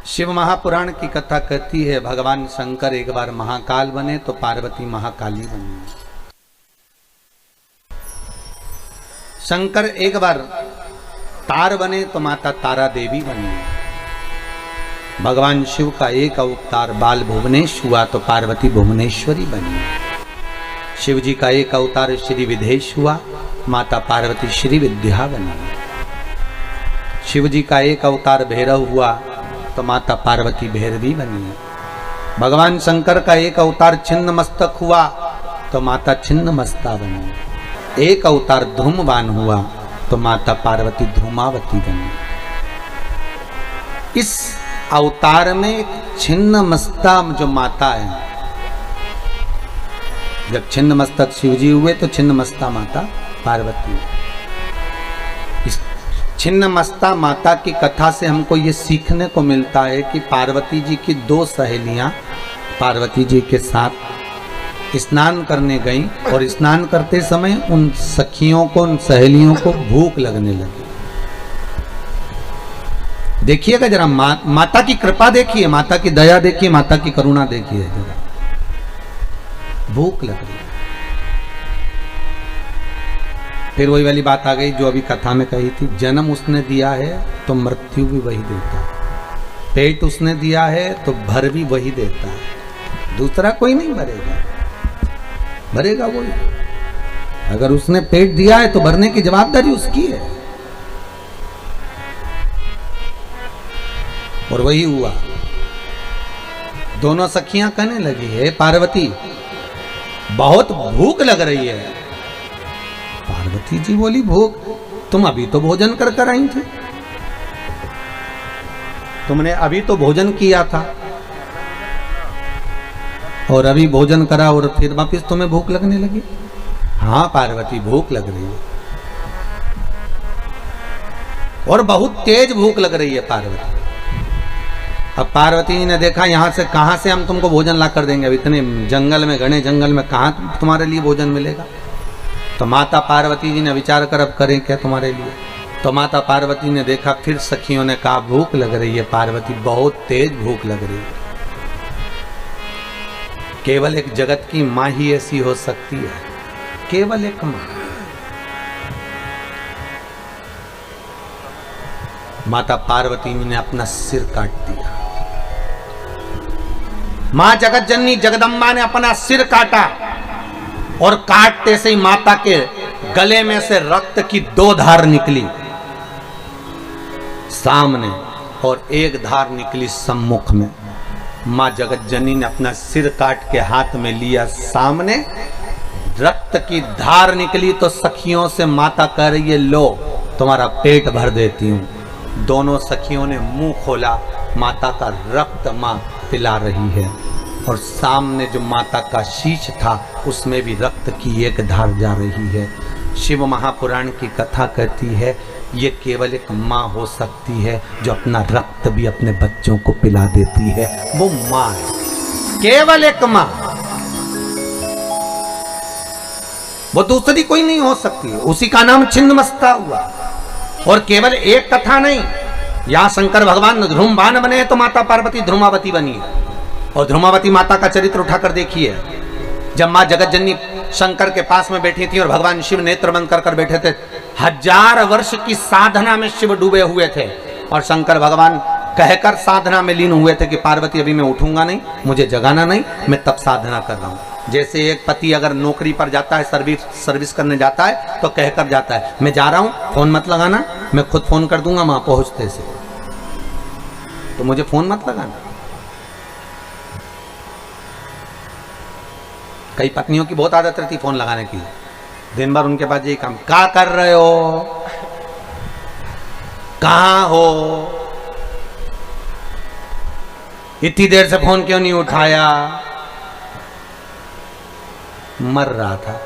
शिव महापुराण की कथा कहती है भगवान शंकर एक बार महाकाल बने तो पार्वती महाकाली बनी। शंकर एक बार तार बने तो माता तारा देवी बनी। भगवान शिव का एक अवतार बाल भुवनेश हुआ तो पार्वती भुवनेश्वरी बनी। शिव जी का एक अवतार श्री विदेश हुआ, माता पार्वती श्री विद्या बनी। शिव जी का एक अवतार भैरव हुआ तो माता पार्वती भैरवी बनी। भगवान शंकर का एक अवतार छिन्न मस्तक हुआ तो माता छिन्न मस्ता बनी। एक अवतार धूमवान हुआ तो माता पार्वती धूमावती बनी। इस अवतार में एक छिन्न मस्ता जो माता है, जब छिन्न मस्तक शिव जी हुए तो छिन्न मस्ता माता पार्वती। इस छिन्न मस्ता माता की कथा से हमको ये सीखने को मिलता है कि पार्वती जी की दो सहेलियां पार्वती जी के साथ स्नान करने गईं और स्नान करते समय उन सखियों को, उन सहेलियों को भूख लगने लगी। देखिएगा जरा माता की कृपा देखिए, माता की दया देखिए, माता की करुणा देखिए। जरा भूख लग रही। फिर वही वाली बात आ गई जो अभी कथा में कही थी, जन्म उसने दिया है तो मृत्यु भी वही देता है, पेट उसने दिया है तो भर भी वही देता है, दूसरा कोई नहीं भरेगा, भरेगा वही। अगर उसने पेट दिया है तो भरने की जवाबदारी उसकी है। और वही हुआ। दोनों सखियां कहने लगी है पार्वती बहुत भूख लग रही है। पार्वती जी बोली भूख, तुम अभी तो भोजन कर कर आई थी, तुमने अभी तो भोजन किया था और अभी भोजन करा और फिर वापिस तुम्हें भूख लगने लगी। हाँ पार्वती भूख लग रही है और बहुत तेज भूख लग रही है पार्वती। अब पार्वती जी ने देखा यहाँ से कहाँ से हम तुमको भोजन ला कर देंगे, अब इतने जंगल में, घने जंगल में कहाँ तुम्हारे लिए भोजन मिलेगा। तो माता पार्वती जी ने विचार कर अब करें क्या तुम्हारे लिए। तो माता पार्वती ने देखा, फिर सखियों ने कहा भूख लग रही है पार्वती, बहुत तेज भूख लग रही है। केवल एक जगत की माँ ही ऐसी हो सकती है, केवल एक माँ। माता पार्वती ने अपना सिर काट दिया। मां जगत जननी जगदम्बा ने अपना सिर काटा और काटते से ही माता के गले में से रक्त की दो धार निकली सामने और एक धार निकली सम्मुख में। मां जगत जननी ने अपना सिर काट के हाथ में लिया, सामने रक्त की धार निकली तो सखियों से माता कह रही है लो तुम्हारा पेट भर देती हूं। दोनों सखियों ने मुंह खोला, माता का रक्त मां पिला रही है और सामने जो माता का शीश था उसमें भी रक्त की एक धार जा रही है। शिव महापुराण की कथा कहती है ये केवल एक माँ हो सकती है जो अपना रक्त भी अपने बच्चों को पिला देती है, वो माँ है, केवल एक माँ, वो दूसरी कोई नहीं हो सकती। उसी का नाम छिन्नमस्ता हुआ। और केवल एक कथा नहीं, यहां शंकर भगवान ध्रुमवान बने तो माता पार्वती ध्रुमावती बनी। और ध्रुमावती माता का चरित्र उठाकर देखिए, जब मां जगत जननी शंकर के पास में बैठी थी और भगवान शिव नेत्र बंद कर बैठे थे, 1000 वर्ष की साधना में शिव डूबे हुए थे और शंकर भगवान कहकर साधना में लीन हुए थे कि पार्वती अभी मैं उठूंगा नहीं, मुझे जगाना नहीं, मैं तब साधना कर रहा हूं। जैसे एक पति अगर नौकरी पर जाता है, सर्विस करने जाता है तो कहकर जाता है मैं जा रहा हूं, फोन मत लगाना, मैं खुद फोन कर दूंगा वहां पहुंचते से, तो मुझे फोन मत लगाना। कई पत्नियों की बहुत आदत रहती फोन लगाने की, दिन भर उनके पास यही काम, क्या कर रहे हो, कहाँ हो, इतनी देर से फोन क्यों नहीं उठाया। मर रहा था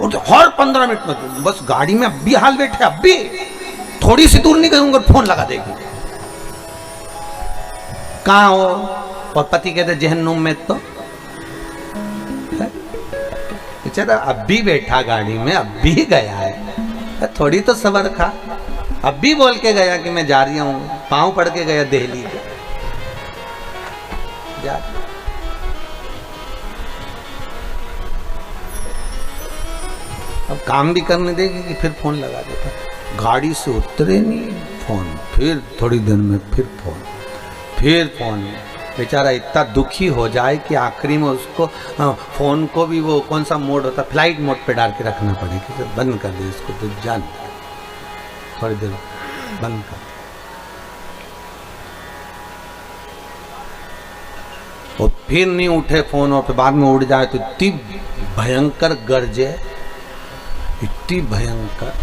और तो हर 15 मिनट में बस गाड़ी में अब भी हाल बैठे, अब भी थोड़ी सी दूर नहीं गए फोन लगा देगी, कहाँ हो। और पति कहते जहन्नुम में, तो बेचारा अब भी बैठा गाड़ी में, अब भी गया है, थोड़ी तो सबर खा। अब भी बोल के गया कि मैं जा रही हूं, पांव पड़ के गया दिल्ली का, जा। अब काम भी करने देगी कि फिर फोन लगा देता, गाड़ी से उतरे नहीं फोन, फिर थोड़ी देर में फिर फोन। बेचारा इतना दुखी हो जाए कि आखिरी में उसको फोन को भी वो कौन सा मोड होता, फ्लाइट मोड पे डाल के रखना पड़ेगा, तो बंद कर दे इसको, तो जान थोड़ी देर बंद कर। और फिर नहीं उठे फोन, और फिर बाद में उड़ जाए तो इतनी भयंकर गरजे, इतनी भयंकर।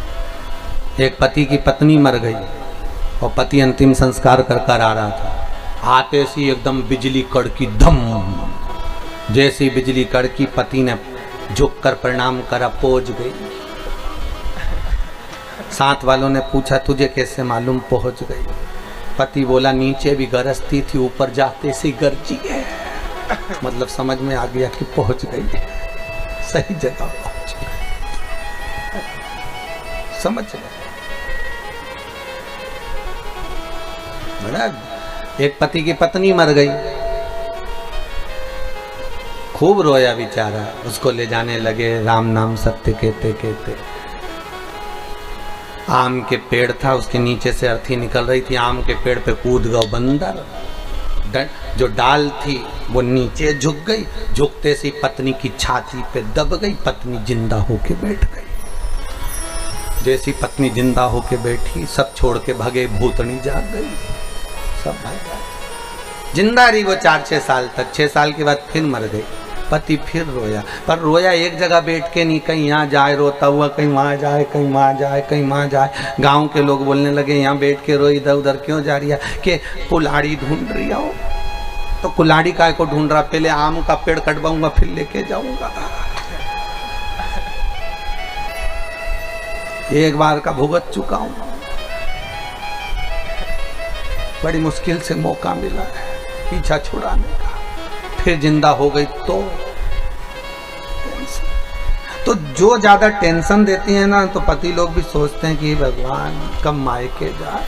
एक पति की पत्नी मर गई और पति अंतिम संस्कार कर आ रहा था, आते सी एकदम बिजली कड़की, धम जैसी बिजली कड़की, पति ने झुक कर प्रणाम करा, पहुंच गई। साथ वालों ने पूछा तुझे कैसे मालूम पहुंच गई। पति बोला नीचे भी गरजती थी, ऊपर जाते सी गरजी है। मतलब समझ में आ गया कि पहुंच गई, सही जगह पहुंच गई, समझ गए। बड़ा एक पति की पत्नी मर गई, खूब रोया बेचारा, उसको ले जाने लगे, राम नाम सत्य कहते कहते। आम के पेड़ था, उसके नीचे से अर्थी निकल रही थी, आम के पेड़ पे कूद गया बंदर, जो डाल थी वो नीचे झुक गई, झुकते सी पत्नी की छाती पे दब गई, पत्नी जिंदा होके बैठ गई। जैसी पत्नी जिंदा होके बैठी, सब छोड़ के भागे, भूतनी जाग गई, सब भाग गए। जिंदा रही वो 4-6 साल तक, 6 साल के बाद फिर मर गई। पति फिर रोया, पर रोया एक जगह बैठ के नहीं, कहीं यहाँ जाए रोता हुआ, कहीं वहाँ जाए, कहीं वहाँ जाए, कहीं वहाँ जाए। गांव के लोग बोलने लगे यहाँ बैठ के रो, इधर उधर क्यों जा रही है, कि कुल्हाड़ी ढूंढ रही हो। तो कुल्हाड़ी काय को ढूंढ रहा, पहले आम का पेड़ कटवाऊंगा फिर लेके जाऊंगा। एक बार का भुगत चुका हूं, बड़ी मुश्किल से मौका मिला है पीछा छुड़ाने का, फिर जिंदा हो गई तो जो ज्यादा टेंशन देती है ना, तो पति लोग भी सोचते हैं कि भगवान कब मायके जाए।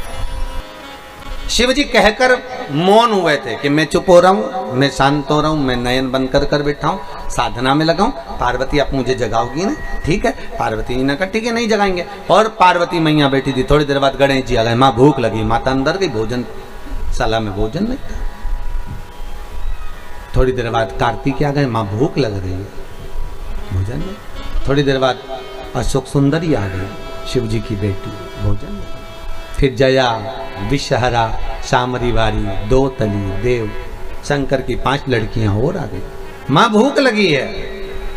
शिव जी कहकर मौन हुए थे कि मैं चुप हो रहा हूं, मैं शांत हो रहा हूं, मैं नयन बंद कर बैठा हूं, साधना में लगा हूं। पार्वती आप मुझे जगाओगी ना, ठीक है। पार्वती जी ने कहा ठीक है नहीं जगाएंगे। और पार्वती मैया बैठी थी, थोड़ी देर बाद गणेश जी आ गए, माँ भूख लगी, माता अंदर गई, भोजन साला में भोजन नहीं था। थोड़ी देर बाद कार्तिक आ गए, माँ भूख लग रही है, भोजन नहीं। थोड़ी देर बाद अशोक सुंदरी आ गई, शिव जी की बेटी, भोजन नहीं। फिर जया, विषहरा, शामरी वारी, दो तली, देव, शंकर की 5 लड़कियां और आ गई। माँ भूख लगी है,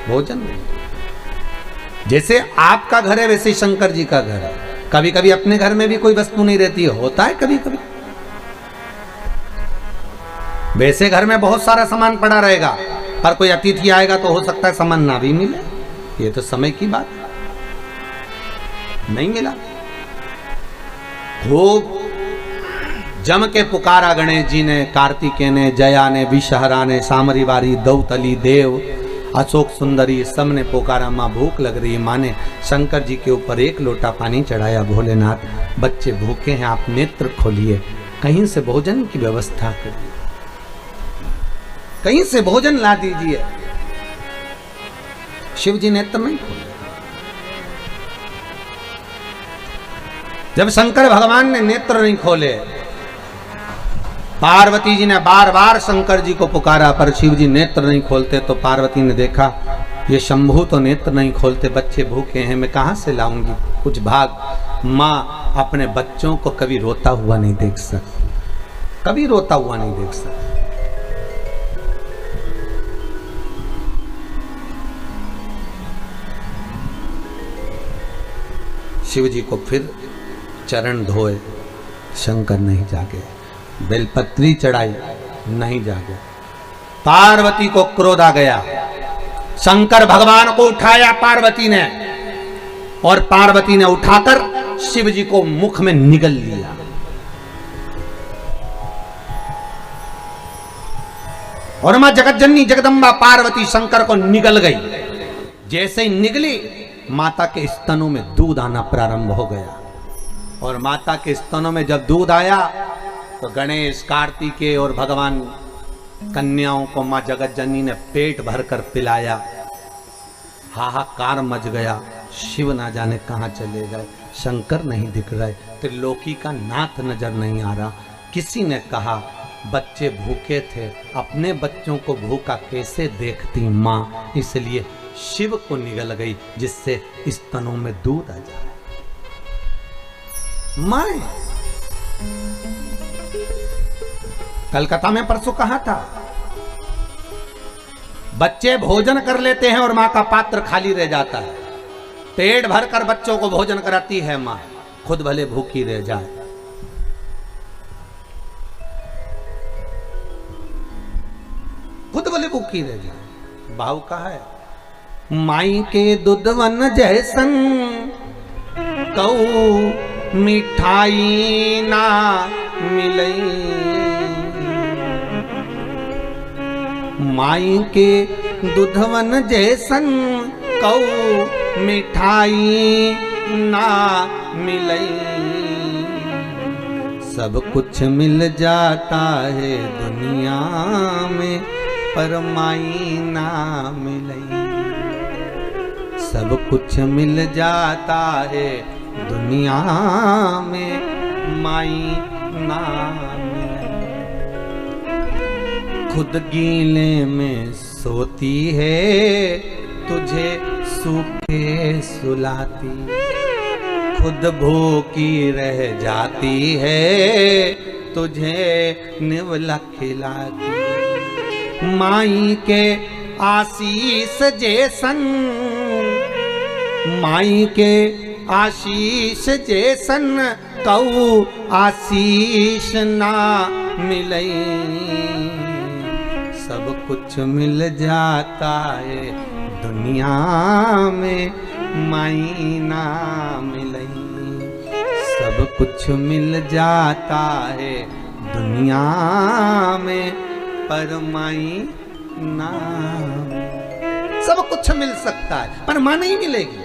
भोजन नहीं। जैसे आपका घर है वैसे शंकर जी का घर है। कभी कभी अपने घर में भी कोई वस्तु नहीं रहती है, होता है कभी कभी। वैसे घर में बहुत सारा सामान पड़ा रहेगा, पर कोई अतिथि आएगा तो हो सकता है सामान ना भी मिले, ये तो समय की बात है। नहीं मिला, खूब जम के पुकारा गणेश जी ने, कार्तिकेय ने, जया ने, विषहरा ने, सामरी वारी, दौतली, देव, अशोक सुंदरी, सब ने पुकारा। माँ भूख लग रही है। माँ ने शंकर जी के ऊपर 1 लोटा पानी चढ़ाया, भोलेनाथ बच्चे भूखे हैं, आप नेत्र खोलिए, कहीं से भोजन की व्यवस्था करिए, कहीं से भोजन ला दीजिए। शिव जी नेत्र नहीं खोले। जब शंकर भगवान ने नेत्र नहीं खोले, पार्वती जी ने बार बार शंकर जी को पुकारा, पर शिव जी नेत्र नहीं खोलते। तो पार्वती ने देखा ये शंभू तो नेत्र नहीं खोलते, बच्चे भूखे हैं, मैं कहां से लाऊंगी कुछ भाग। माँ अपने बच्चों को कभी रोता हुआ नहीं देख सकती, कभी रोता हुआ नहीं देख सकती। शिव जी को फिर चरण धोए, शंकर नहीं जागे। बेलपत्री चढ़ाई, नहीं जागे। पार्वती को क्रोध आ गया। शंकर भगवान को उठाया पार्वती ने, और पार्वती ने उठाकर शिव जी को मुख में निगल लिया। और मां जगतजननी जगदम्बा पार्वती शंकर को निगल गई। जैसे ही निगली, माता के स्तनों में दूध आना प्रारंभ हो गया। और माता के स्तनों में जब दूध आया तो गणेश, कार्तिकेय और भगवान कन्याओं को मां जगतजननी ने पेट भरकर पिलाया। हाहाकार मच गया। शिव ना जाने कहां चले गए, शंकर नहीं दिख रहे, त्रिलोकी का नाथ नजर नहीं आ रहा। किसी ने कहा बच्चे भूखे थे, अपने बच्चों को भूखा कैसे देखती मां, इसलिए शिव को निगल गई जिससे स्तनों में दूध आ जाए। मां कलकत्ता में परसों कहा था, बच्चे भोजन कर लेते हैं और मां का पात्र खाली रह जाता है। पेट भरकर बच्चों को भोजन कराती है मां, खुद भले भूखी रह जाए। खुद भले भूखी रह जाए। भाव कहा है, माई के दुधवन जैसन कऊ मिठाई ना मिलई। माई के दुधवन जैसन कऊ मिठाई ना मिलई। सब कुछ मिल जाता है दुनिया में, पर माई ना मिलई। सब कुछ मिल जाता है दुनिया में, माई ना मिलई। खुद गीले में सोती है, तुझे सूखे सुलाती। खुद भूखी रह जाती है, तुझे निवला खिलाती। माई के आशीष जैसन, माई के आशीष जैसन कऊ आशीष ना मिलई। सब कुछ मिल जाता है दुनिया में, माई ना मिलई। सब कुछ मिल जाता है दुनिया में, पर माई ना। सब कुछ मिल सकता है पर मां नहीं मिलेगी।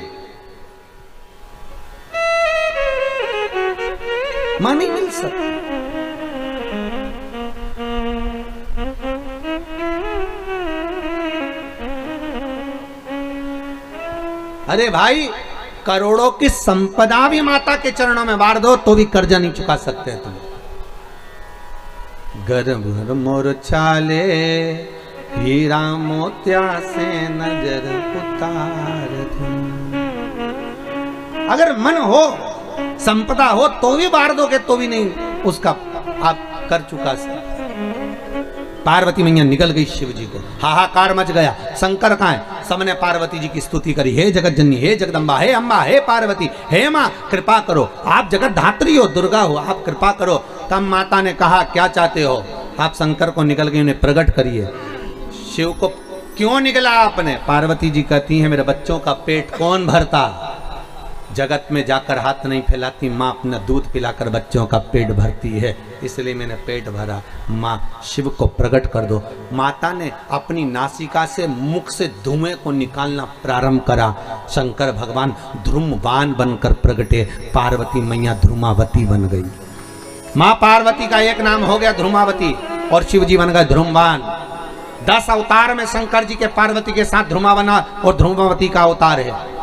मां नहीं मिल सकती। अरे भाई, करोड़ों की संपदा भी माता के चरणों में बांट दो तो भी कर्जा नहीं चुका सकते तुम। घर भर मोर छाले, हीरा मोतिया से नजर उतार दूं। अगर मन हो, संपदा हो तो भी बांट दोगे तो भी नहीं उसका आप कर चुका सकते। पार्वती मैया निकल गई शिव जी को, हाहाकार मच गया। शंकर कहाँ है? सबने पार्वती जी की स्तुति करी, हे जगत जननी, हे जगदम्बा, हे अम्बा, हे पार्वती, हे माँ कृपा करो, आप जगत धात्री हो, दुर्गा हो, आप कृपा करो। तब माता ने कहा क्या चाहते हो आप? शंकर को निकल गई, उन्हें प्रकट करिए। शिव को क्यों निकला आपने? पार्वती जी कहती है मेरे बच्चों का पेट कौन भरता? जगत में जाकर हाथ नहीं फैलाती, माँ अपना दूध पिलाकर बच्चों का पेट भरती है, इसलिए मैंने पेट भरा। माँ शिव को प्रकट कर दो। माता ने अपनी नासिका से, मुख से धुएं को निकालना प्रारंभ करा। शंकर भगवान ध्रुमवान बनकर प्रगटे, पार्वती मैया ध्रुमावती बन गई। माँ पार्वती का एक नाम हो गया ध्रुमावती और शिव जी बन गए ध्रुमवान। 10 अवतार में शंकर जी के पार्वती के साथ ध्रुमावना और ध्रुमावती का अवतार है।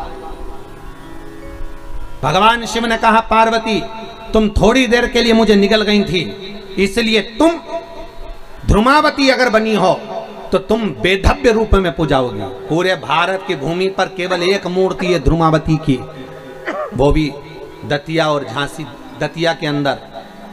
भगवान शिव ने कहा पार्वती तुम थोड़ी देर के लिए मुझे निकल गई थी, इसलिए तुम ध्रुमावती अगर बनी हो तो तुम बेधव्य रूप में पूजाओगी। पूरे भारत की भूमि पर केवल एक मूर्ति है ध्रुमावती की, वो भी दतिया और झांसी। दतिया के अंदर,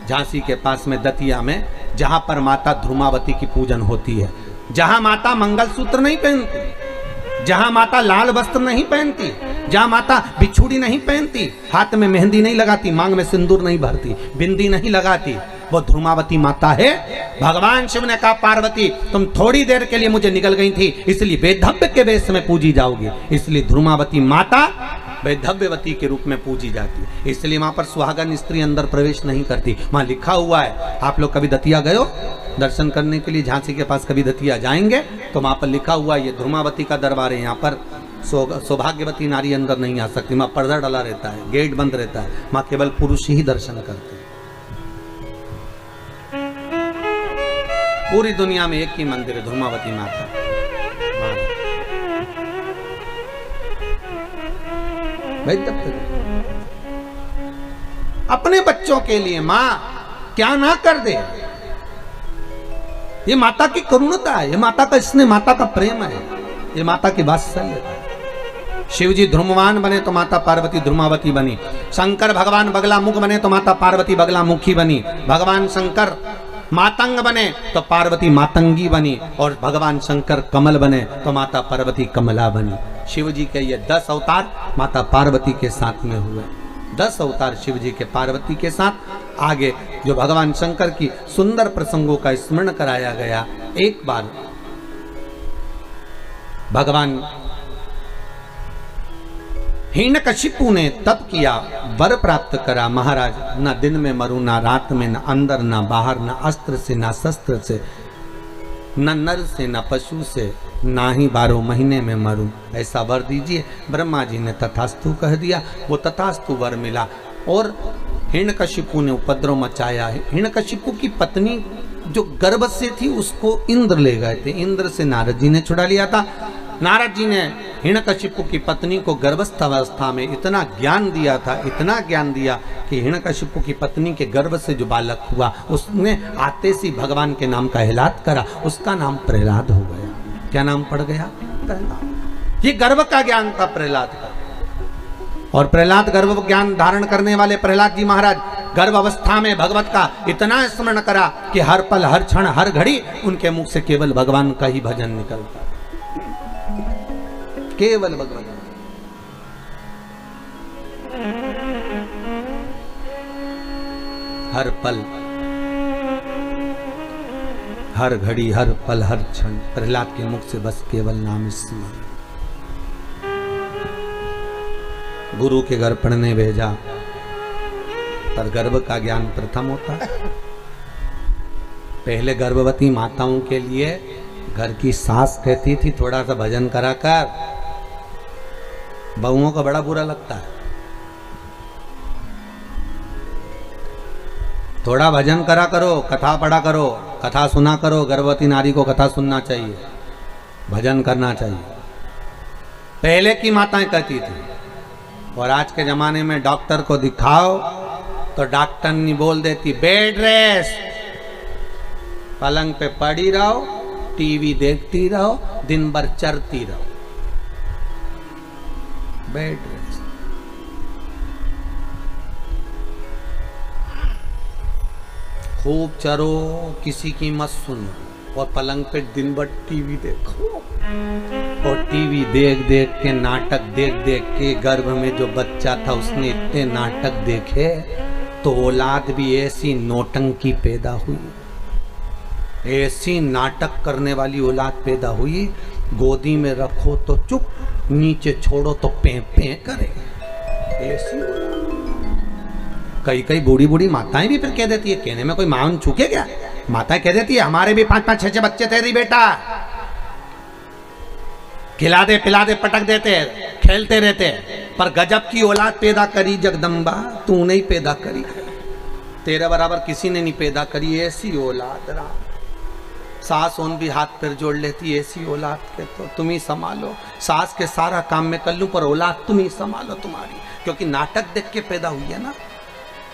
झांसी के पास में दतिया में, जहां पर माता ध्रुमावती की पूजन होती है, जहां माता मंगलसूत्र नहीं पहनती, जहां माता लाल वस्त्र नहीं पहनती, जहां माता बिछुड़ी नहीं पहनती, हाथ में मेहंदी नहीं लगाती, मांग में सिंदूर नहीं भरती, बिंदी नहीं लगाती, वो ध्रुमावती माता है। भगवान शिव ने कहा पार्वती तुम थोड़ी देर के लिए मुझे निकल गई थी, इसलिए वेदव्य के वेश में पूजी जाओगी, इसलिए ध्रुमावती माता वैधव्यवती के रूप में पूजी जाती है। इसलिए वहां पर सुहागन स्त्री अंदर प्रवेश नहीं करती। वहां लिखा हुआ है, आप लोग कभी दतिया गए हो दर्शन करने के लिए, झांसी के पास कभी दतिया जाएंगे तो वहां पर लिखा हुआ है ये ध्रुमावती का दरबार है, यहाँ पर सौभाग्यवती नारी अंदर नहीं आ सकती, वहां पर्दा डाला रहता है, गेट बंद रहता है, वहां केवल पुरुष ही दर्शन करते हैं। पूरी दुनिया में एक ही मंदिर है ध्रुमावती माता। अपने बच्चों के लिए मां क्या ना कर दे, ये माता की करुणता है, ये माता का स्नेह, माता का प्रेम है, ये माता की वात्सल्य है। शिव जी ध्रुमवान बने तो माता पार्वती ध्रुमावती बनी, शंकर भगवान बगला मुख बने तो माता पार्वती बगला मुखी बनी, भगवान शंकर मातंग बने तो पार्वती मातंगी बनी, और भगवान शंकर कमल बने तो माता पार्वती कमला बनी। शिव जी के ये 10 अवतार माता पार्वती के साथ में हुए, 10 अवतार शिव जी के पार्वती के साथ। आगे जो भगवान शंकर की सुंदर प्रसंगों का स्मरण कराया गया, एक बार भगवान हिरण्यकशिपु ने तप किया, वर प्राप्त करा, महाराज न दिन में मरूं, ना रात में, न अंदर ना बाहर, न अस्त्र से ना शस्त्र से, न नर से न पशु से, ना ही 12 महीने में मरूं, ऐसा वर दीजिए। ब्रह्मा जी ने तथास्तु कह दिया, वो तथास्तु वर मिला। और हिरण्यकशिपु ने उपद्रव मचाया है। हिरण्यकशिपु की पत्नी जो गर्भ से थी उसको इंद्र ले गए थे, इंद्र से नारद जी ने छुड़ा लिया था। नारद जी ने हिरण्यकशिपु की पत्नी को गर्भस्थ अवस्था में इतना ज्ञान दिया था, इतना ज्ञान दिया कि हिरण्यकशिपु की पत्नी के गर्भ से जो बालक हुआ उसने आते सी भगवान के नाम का हिलात करा, उसका नाम प्रहलाद हो गया। क्या नाम पड़ गया? प्रहलाद। ये गर्भ का ज्ञान था प्रहलाद का। और प्रहलाद गर्भ ज्ञान धारण करने वाले प्रहलाद जी महाराज गर्भ अवस्था में भगवत का इतना स्मरण करा कि हर पल हर क्षण हर घड़ी उनके मुख से केवल भगवान का ही भजन निकलता, केवल भगवान। हर पल हर घड़ी हर पल हर क्षण प्रहलाद के मुख से बस केवल नाम स्मरण। गुरु के घर पढ़ने भेजा पर गर्भ का ज्ञान प्रथम होता है। पहले गर्भवती माताओं के लिए घर की सास कहती थी थोड़ा सा भजन करा कर, बहुओं को बड़ा बुरा लगता है, थोड़ा भजन करा करो, कथा पढ़ा करो, कथा सुना करो। गर्भवती नारी को कथा सुनना चाहिए, भजन करना चाहिए, पहले की माताएं कहती थी। और आज के जमाने में डॉक्टर को दिखाओ तो डॉक्टर नहीं बोल देती बेड रेस्ट, पलंग पे पड़ी रहो, टीवी देखती रहो, दिन भर चरती रहो, बेड रेस्ट। खूब चरो, किसी की मत सुनो, और पलंग पे दिन भर टीवी देखो। और टीवी देख देख के, नाटक देख देख के गर्भ में जो बच्चा था उसने इतने नाटक देखे तो औलाद भी ऐसी नौटंकी पैदा हुई, ऐसी नाटक करने वाली औलाद पैदा हुई। गोदी में रखो तो चुप, नीचे छोड़ो तो पे पे करे, ऐसी कई कई बूढ़ी बूढ़ी माताएं भी फिर कह देती है, कहने में कोई मान चूके क्या, माताएं कह देती है हमारे भी 5-5 6-6 बच्चे थे री बेटा, खिला दे पिला दे पटक देते खेलते रहते, पर गजब की औलाद पैदा करी जगदम्बा, तू नहीं पैदा करी, तेरे बराबर किसी ने नहीं पैदा करी ऐसी औलाद। राम सास उन भी हाथ पैर जोड़ लेती, ऐसी औलाद के तो तुम ही संभालो, सास के सारा काम में कर लूं पर औलाद तुम ही संभालो तुम्हारी, क्योंकि नाटक देख के पैदा हुई है ना।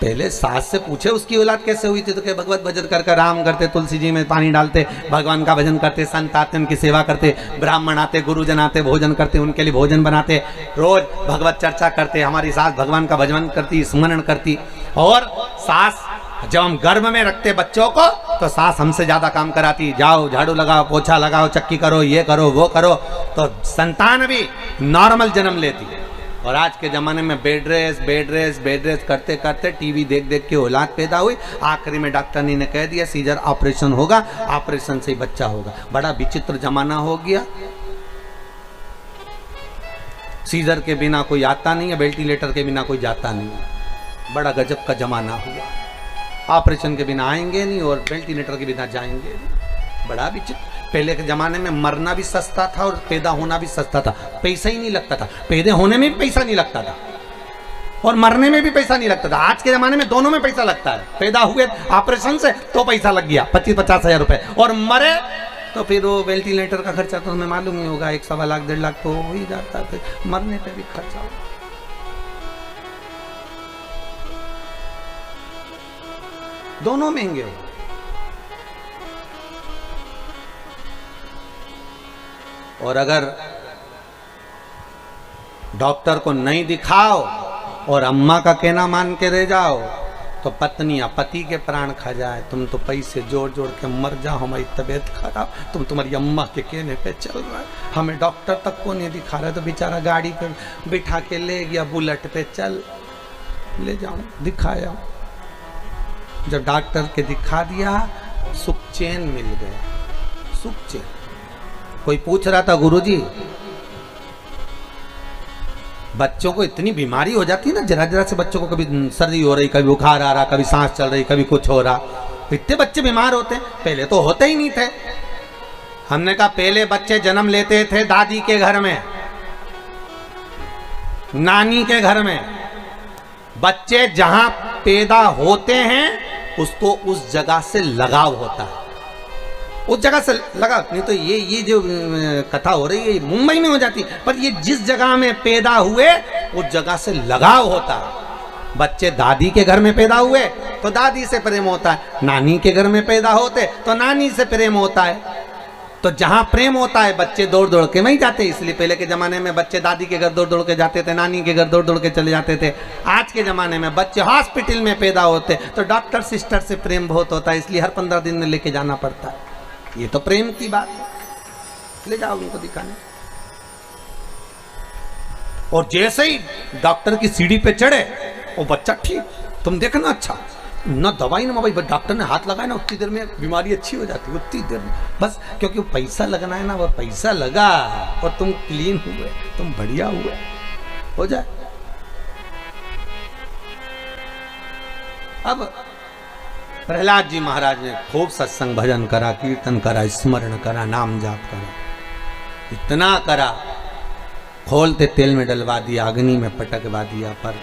पहले सास से पूछे उसकी औलाद कैसे हुई थी तो क्या भगवत भजन कर राम करते, तुलसी जी में पानी डालते, भगवान का भजन करते, संत आते उनकी सेवा करते, ब्राह्मण आते, गुरुजन आते, भोजन करते, उनके लिए भोजन बनाते, रोज भगवत चर्चा करते। हमारी सास भगवान का भजन करती, स्मरण करती। और सास जब हम गर्भ में रखते बच्चों को तो सास हमसे ज्यादा काम कराती, जाओ झाड़ू लगाओ, पोछा लगाओ, चक्की करो, ये करो, वो करो, तो संतान भी नॉर्मल जन्म लेती। और आज के ज़माने में बेड रेस्ट करते करते टीवी देख देख के औलाद पैदा हुई। आखिरी में डॉक्टर ने कह दिया सीजर ऑपरेशन होगा, ऑपरेशन से ही बच्चा होगा। बड़ा विचित्र जमाना हो गया। सीजर के बिना कोई आता नहीं है, वेंटिलेटर के बिना कोई जाता नहीं है। बड़ा गजब का जमाना हुआ। ऑपरेशन के बिना आएंगे नहीं और वेंटिलेटर के बिना जाएंगे नहीं। बड़ा विचित्र। पहले के जमाने में मरना भी सस्ता था और पैदा होना भी सस्ता था, पैसा ही नहीं लगता था। पैदा होने में भी पैसा नहीं लगता था और मरने में भी पैसा नहीं लगता था। आज के जमाने में दोनों में पैसा लगता है। पैदा हुए ऑपरेशन से तो पैसा लग गया 25-50 हजार रुपए, और मरे तो फिर वो वेंटिलेटर का खर्चा तो हमें मालूम ही होगा, 1-1.25 लाख 1.5 लाख तो हो ही जाता है। फिर मरने पे भी खर्चा होगा। दोनों महंगे हो। और अगर डॉक्टर को नहीं दिखाओ और अम्मा का कहना मान के रह जाओ तो पत्नियां पति के प्राण खा जाए। तुम तो पैसे जोड़ जोड़ के मर जाओ, हमारी तबीयत खराब, तुम तुम्हारी अम्मा के कहने पे चल रहा है, हमें डॉक्टर तक को नहीं दिखा रहा, तो बेचारा गाड़ी पे बिठा के ले गया, बुलेट पे चल ले जाऊं, दिखाया। जब डॉक्टर के दिखा दिया, सुख चैन मिल गया, सुख चैन। कोई पूछ रहा था, गुरुजी बच्चों को इतनी बीमारी हो जाती है ना, जरा जरा से बच्चों को कभी सर्दी हो रही, कभी बुखार आ रहा, कभी सांस चल रही, कभी कुछ हो रहा, इतने बच्चे बीमार होते हैं। पहले तो होते ही नहीं थे। हमने कहा पहले बच्चे जन्म लेते थे दादी के घर में, नानी के घर में। बच्चे जहां पैदा होते हैं उसको उस जगह से लगाव होता है, उस जगह से लगा। नहीं तो ये जो कथा हो रही है मुंबई में हो जाती, पर ये जिस जगह में पैदा हुए उस जगह से लगाव होता है। बच्चे दादी के घर में पैदा हुए तो दादी से प्रेम होता है, नानी के घर में पैदा होते तो नानी से प्रेम होता है। तो जहां प्रेम होता है बच्चे दौड़ दौड़ के वहीं जाते। इसलिए पहले के जमाने में बच्चे दादी के घर दौड़ दौड़ के जाते थे, नानी के घर दौड़ दौड़ के चले जाते थे। आज के जमाने में बच्चे हॉस्पिटल में पैदा होते तो डॉक्टर सिस्टर से प्रेम बहुत होता है, इसलिए हर 15 दिन में लेके जाना पड़ता है। ये तो प्रेम की बात है, ले जाओ उनको दिखाने। और जैसे ही डॉक्टर की सीढ़ी पे चढ़े वो बच्चा ठीक, तुम देखना, अच्छा ना दवाई ना भाई, डॉक्टर ने हाथ लगाया ना उतनी देर में बीमारी अच्छी हो जाती है, उतनी देर में बस। क्योंकि पैसा लगना है ना, वो पैसा लगा और तुम क्लीन हुए, तुम बढ़िया हुए, हो जाए। अब प्रहलाद जी महाराज ने खूब सत्संग भजन करा, कीर्तन करा, स्मरण करा, नाम जाप करा, इतना करा, खोलते तेल में डलवा दिया, अग्नि में पटकवा दिया, पर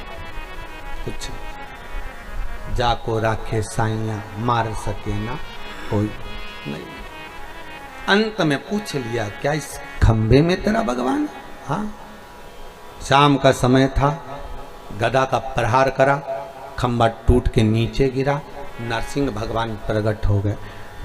कुछ जाको राखे साइया मार सके ना कोई नहीं। अंत में पूछ लिया, क्या इस खंबे में तेरा भगवान? हाँ। शाम का समय था, गदा का प्रहार करा, खंबा टूट के नीचे गिरा, नरसिंह भगवान प्रकट हो गए।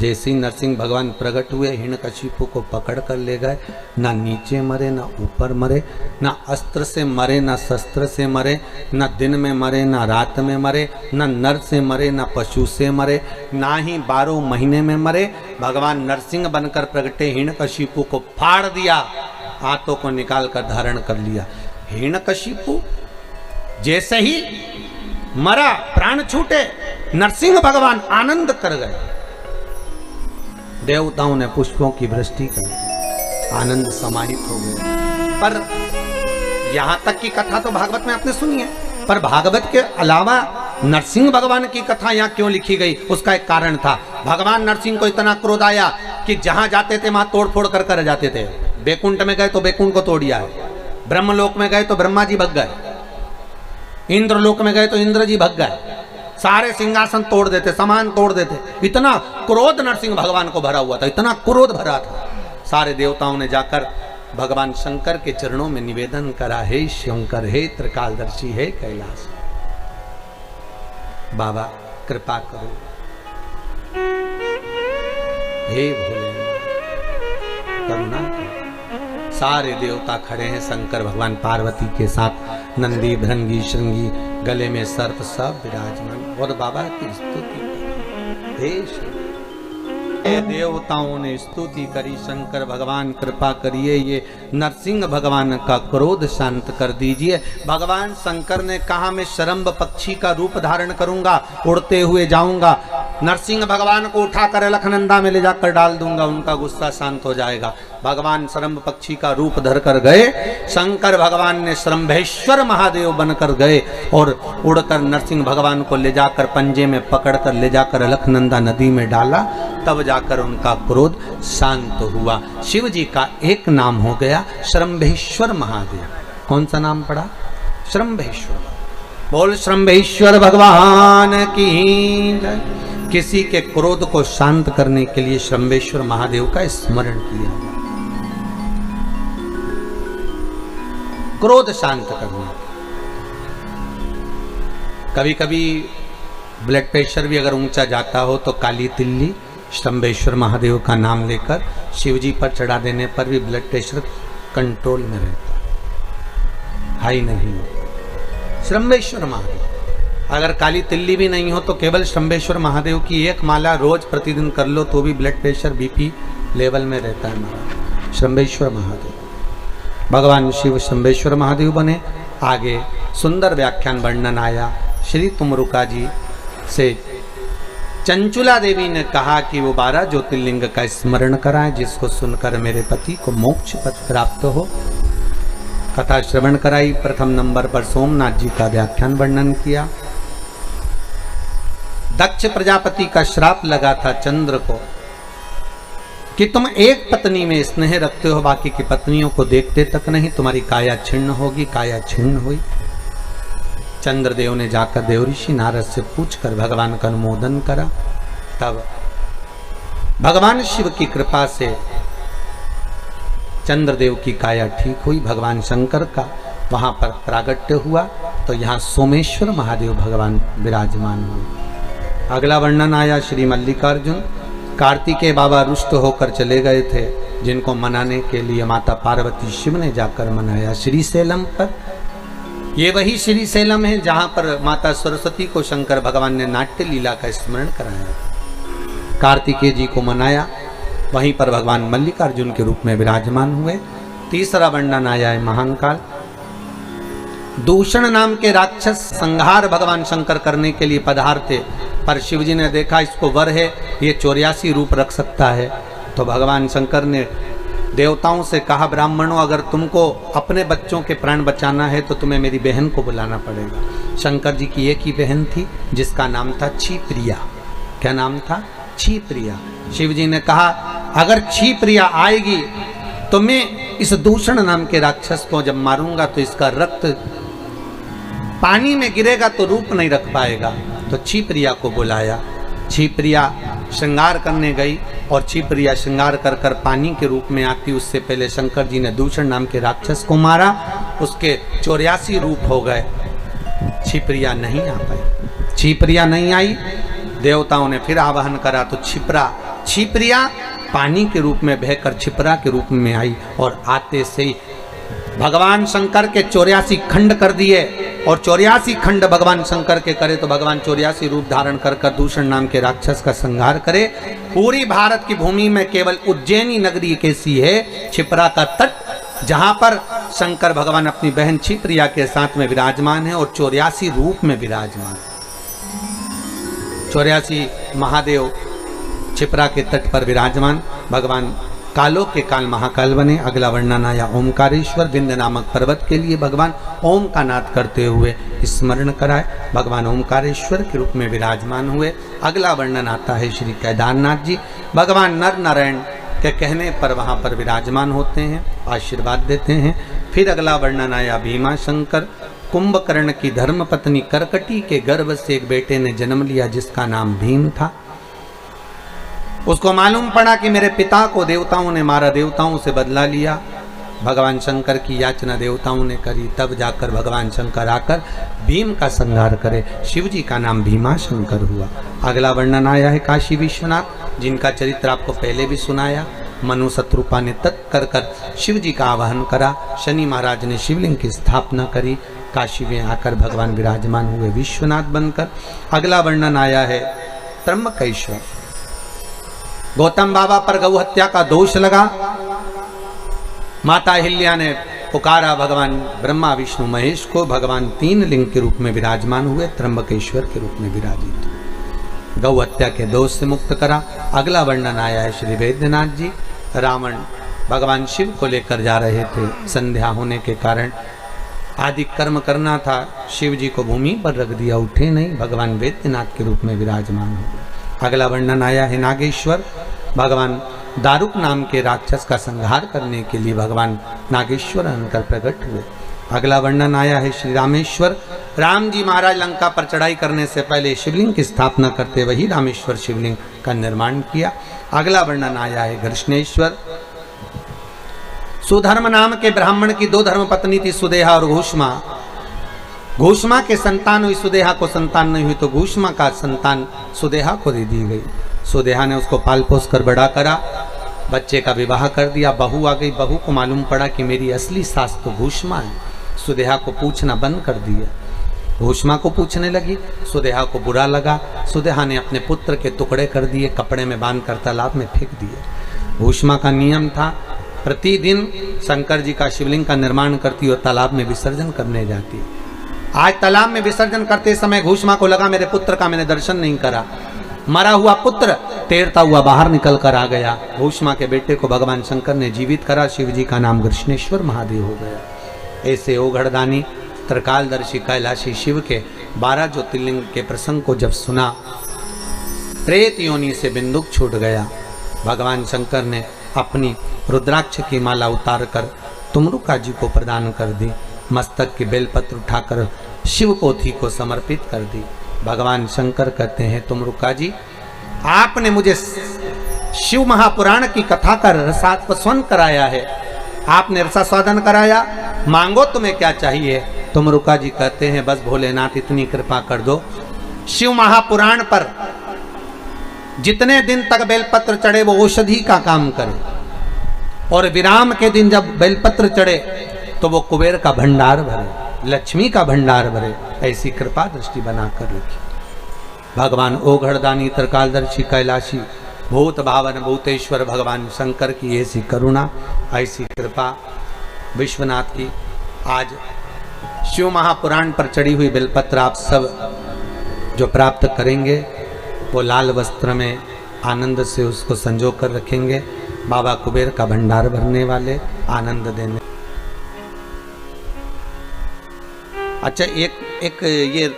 जैसे ही नरसिंह भगवान प्रकट हुए, हिरण्यकशिपु को पकड़ कर ले गए। ना नीचे मरे, ना ऊपर मरे, ना अस्त्र से मरे, ना शस्त्र से मरे, ना दिन में मरे, ना रात में मरे, ना नर से मरे, ना पशु से मरे, ना ही 12 महीने में मरे। भगवान नरसिंह बनकर प्रगटे, हिरण्यकशिपु को फाड़ दिया, हाथों को निकाल कर धारण कर लिया। हिरण्यकशिपु जैसे ही मरा, प्राण छूटे, नरसिंह भगवान आनंद कर गए। देवताओं ने पुष्पों की वृष्टि कर, आनंद समाहित हो गए। पर यहां तक की कथा तो भागवत में आपने सुनी है, पर भागवत के अलावा नरसिंह भगवान की कथा यहाँ क्यों लिखी गई, उसका एक कारण था। भगवान नरसिंह को इतना क्रोध आया कि जहां जाते थे वहां तोड़ फोड़ कर कर जाते थे। बैकुंठ में गए तो बैकुंठ को तोड़िया है, ब्रह्मलोक में गए तो ब्रह्मा जी भग गए, इंद्रलोक में गए तो इंद्र जी भग गए, सारे सिंहासन तोड़ देते, सामान तोड़ देते। इतना क्रोध नरसिंह भगवान को भरा हुआ था, इतना क्रोध भरा था। सारे देवताओं ने जाकर भगवान शंकर के चरणों में निवेदन करा, हे शंकर, हे त्रिकालदर्शी, हे कैलाश, बाबा कृपा करो, हे भोलेनाथ करुणा करो। सारे देवता खड़े हैं, शंकर भगवान पार्वती के साथ, नंदी भृंगी श्रृंगी, गले में सर्प, सब विराजमान, और बाबा की स्तुति। हे ये देवताओं ने स्तुति करी, शंकर भगवान कृपा करिए, ये नरसिंह भगवान का क्रोध शांत कर दीजिए। भगवान शंकर ने कहा मैं शरम्भ पक्षी का रूप धारण करूंगा, उड़ते हुए जाऊंगा, नरसिंह भगवान को उठाकर अलखनंदा में ले जाकर डाल दूंगा, उनका गुस्सा शांत हो जाएगा। भगवान शरम्भ पक्षी का रूप धर कर गए, शंकर भगवान ने शरम्भेश्वर महादेव बनकर गए और उड़कर नरसिंह भगवान को ले जाकर पंजे में पकड़कर ले जाकर अलखनंदा नदी में डाला, तब जाकर उनका क्रोध शांत हुआ। शिव जी का एक नाम हो गया शरम्भेश्वर महादेव। कौन सा नाम पड़ा? शरम्भेश्वर। बोल शरम्भेश्वर भगवान की जय। किसी के क्रोध को शांत करने के लिए शरम्भेश्वर महादेव का स्मरण किया, क्रोध शांत करना। कभी कभी ब्लड प्रेशर भी अगर ऊंचा जाता हो तो काली तिल्ली शरम्भेश्वर महादेव का नाम लेकर शिव जी पर चढ़ा देने पर भी ब्लड प्रेशर कंट्रोल में रहता, हाई नहीं हो। शरम्भेश्वर महादेव। अगर काली तिल्ली भी नहीं हो तो केवल शरम्भेश्वर महादेव की एक माला रोज प्रतिदिन कर लो तो भी ब्लड प्रेशर बीपी लेवल में रहता है महाराज। शरम्भेश्वर महादेव, भगवान शिव शरम्भेश्वर महादेव बने। आगे सुंदर व्याख्यान वर्णन आया श्री तुमरुका जी से। चंचुला देवी ने कहा कि वो 12 ज्योतिर्लिंग का स्मरण कराएं, जिसको सुनकर मेरे पति को मोक्ष पद प्राप्त हो। कथा श्रवण कराई। प्रथम नंबर पर सोमनाथ जी का व्याख्यान वर्णन किया। दक्ष प्रजापति का श्राप लगा था चंद्र को कि तुम एक पत्नी में स्नेह रखते हो, बाकी की पत्नियों को देखते तक नहीं, तुम्हारी काया छिन्न होगी। काया छिन्न हुई। चंद्रदेव ने जाकर देवऋषि नारद से पूछकर भगवान का अनुमोदन करा। तब भगवान शिव की कृपा से चंद्रदेव की काया ठीक हुई। भगवान शंकर का वहां पर प्रागट्य हुआ तो यहाँ सोमेश्वर महादेव भगवान विराजमान हुए। अगला वर्णन आया श्री मल्लिकार्जुन। कार्तिकेय बाबा रुष्ट होकर चले गए थे, जिनको मनाने के लिए माता पार्वती शिव ने जाकर मनाया श्रीशैलम पर। ये वही श्रीशैलम है जहां पर माता सरस्वती को शंकर भगवान ने नाट्य लीला का स्मरण कराया। कार्तिकेय जी को मनाया, वहीं पर भगवान मल्लिकार्जुन के रूप में विराजमान हुए। तीसरा वर्णन आया है महाकाल। दूषण नाम के राक्षस संहार भगवान शंकर करने के लिए पधारते, पर शिव जी ने देखा इसको वर है, ये 84 रूप रख सकता है। तो भगवान शंकर ने देवताओं से कहा, ब्राह्मणों अगर तुमको अपने बच्चों के प्राण बचाना है तो तुम्हें मेरी बहन को बुलाना पड़ेगा। शंकर जी की एक ही बहन थी जिसका नाम था क्षिप्रिया। क्या नाम था? क्षिप्रिया। शिव जी ने कहा अगर क्षिप्रिया आएगी तो मैं इस दूषण नाम के राक्षस को जब मारूंगा तो इसका रक्त पानी में गिरेगा तो रूप नहीं रख पाएगा। तो क्षिप्रिया को बुलाया। क्षिप्रिया श्रृंगार करने गई और क्षिप्रिया श्रृंगार कर कर पानी के रूप में आती। उससे पहले शंकर जी ने दूषण नाम के राक्षस को मारा, उसके 84 रूप हो गए। क्षिप्रिया नहीं आ पाई। क्षिप्रिया नहीं आई, देवताओं ने फिर आवाहन करा तो क्षिप्रिया पानी के रूप में बहकर छिपरा के रूप में आई और आते से ही भगवान शंकर के 84 खंड कर दिए। और 84 खंड भगवान शंकर के करे तो भगवान 84 रूप धारण कर कर दूषण नाम के राक्षस का संहार करे। पूरी भारत की भूमि में केवल उज्जैनी नगरी कैसी है, छिपरा का तट, जहां पर शंकर भगवान अपनी बहन क्षिप्रिया के साथ में विराजमान है और 84 रूप में विराजमान। 84 महादेव छिपरा के तट पर विराजमान। भगवान कालों के काल महाकाल बने। अगला वर्णन आया ओमकारेश्वर। विंध्य नामक पर्वत के लिए भगवान ओम का नाद करते हुए स्मरण कराए। भगवान ओमकारेश्वर के रूप में विराजमान हुए। अगला वर्णन आता है श्री केदारनाथ जी। भगवान नर नारायण के कहने पर वहाँ पर विराजमान होते हैं, आशीर्वाद देते हैं। फिर अगला वर्णन आया भीमा शंकर। कुंभकर्ण की धर्म पत्नी करकटी के गर्भ से एक बेटे ने जन्म लिया जिसका नाम भीम था। उसको मालूम पड़ा कि मेरे पिता को देवताओं ने मारा, देवताओं से बदला लिया। भगवान शंकर की याचना देवताओं ने करी, तब जाकर भगवान शंकर आकर भीम का संहार करे। शिव जी का नाम भीमा शंकर हुआ। अगला वर्णन आया है काशी विश्वनाथ, जिनका चरित्र आपको पहले भी सुनाया। मनु शत्रुपा ने तत्कर कर शिव जी का आवाहन करा। शनि महाराज ने शिवलिंग की स्थापना करी। काशी में आकर भगवान विराजमान हुए विश्वनाथ बनकर। अगला वर्णन आया है त्र्यंबकेश्वर। गौतम बाबा पर गौ हत्या का दोष लगा। माता अहिल्या ने पुकारा भगवान ब्रह्मा विष्णु महेश को। भगवान 3 लिंग के रूप में विराजमान हुए, त्र्यंबकेश्वर के रूप में विराजित हुए, गौ हत्या के दोष से मुक्त करा। अगला वर्णन आया है श्री वैद्यनाथ जी। रावण भगवान शिव को लेकर जा रहे थे, संध्या होने के कारण आदि कर्म करना था, शिव जी को भूमि पर रख दिया, उठे नहीं, भगवान वैद्यनाथ के रूप में विराजमान हो गए। अगला वर्णन आया है नागेश्वर। भगवान दारुक नाम के राक्षस का संहार करने के लिए भगवान नागेश्वर अंतर प्रकट हुए। अगला वर्णन आया है श्री रामेश्वर। राम जी महाराज लंका पर चढ़ाई करने से पहले शिवलिंग की स्थापना करते वही रामेश्वर शिवलिंग का निर्माण किया। अगला वर्णन आया है घृष्णेश्वर। सुधर्म नाम के ब्राह्मण की 2 धर्मपत्नी थी, सुदेहा और घूष्मा। घूष्मा के संतान हुई, सुदेहा को संतान नहीं हुई, तो घूष्मा का संतान सुदेहा को दे दी गई। सुदेहा ने उसको पाल पोस कर बड़ा करा, बच्चे का विवाह कर दिया। बहू आ गई, बहू को मालूम पड़ा कि मेरी असली सास तो घूष्मा है। सुदेहा को पूछना बंद कर दिया, घूष्मा को पूछने लगी। सुदेहा को बुरा लगा, सुदेहा ने अपने पुत्र के टुकड़े कर दिए, कपड़े में बांध कर तालाब में फेंक दिए। घूष्मा का नियम था, प्रतिदिन शंकर जी का शिवलिंग का निर्माण करती और तालाब में विसर्जन करने जाती। आज तालाब में विसर्जन करते समय घूष्मा को लगा मेरे पुत्र का मैंने दर्शन नहीं करा। मरा हुआ पुत्र तैरता हुआ बाहर निकल कर आ गया। घूष्मा के बेटे को भगवान शंकर ने जीवित करा, शिव जी का नाम कृष्णेश्वर महादेव हो गया। ऐसे ओघड़दानी त्रिकालदर्शी कैलाशी शिव के 12 ज्योतिर्लिंग के प्रसंग को जब सुना, प्रेत योनि से बिंदुक छूट गया। भगवान शंकर ने अपनी रुद्राक्ष की माला उतार कर तुमरुका जी को प्रदान कर दी, मस्तक की बेलपत्र उठाकर शिव पोथी को समर्पित कर दी। भगवान शंकर कहते हैं, तुमरुका जी आपने मुझे शिव महापुराण की कथा का रसास्वादन कराया है, आपने रसास्वादन कराया, मांगो तुम्हें क्या चाहिए। तुमरुका जी कहते हैं, बस भोलेनाथ इतनी कृपा कर दो, शिव महापुराण पर जितने दिन तक बेलपत्र चढ़े वो औषधि का काम करे, और विराम के दिन जब बेलपत्र चढ़े तो वो कुबेर का भंडार भरे, लक्ष्मी का भंडार भरे, ऐसी कृपा दृष्टि बनाकर रखी। भगवान ओघड़दानी त्रिकालदर्शी कैलाशी भूत भावन भूतेश्वर भगवान शंकर की ऐसी करुणा, ऐसी कृपा विश्वनाथ की। आज शिव महापुराण पर चढ़ी हुई बेलपत्र आप सब जो प्राप्त करेंगे वो लाल वस्त्र में आनंद से उसको संजो कर रखेंगे। बाबा कुबेर का भंडार भरने वाले, आनंद देने। अच्छा, एक ये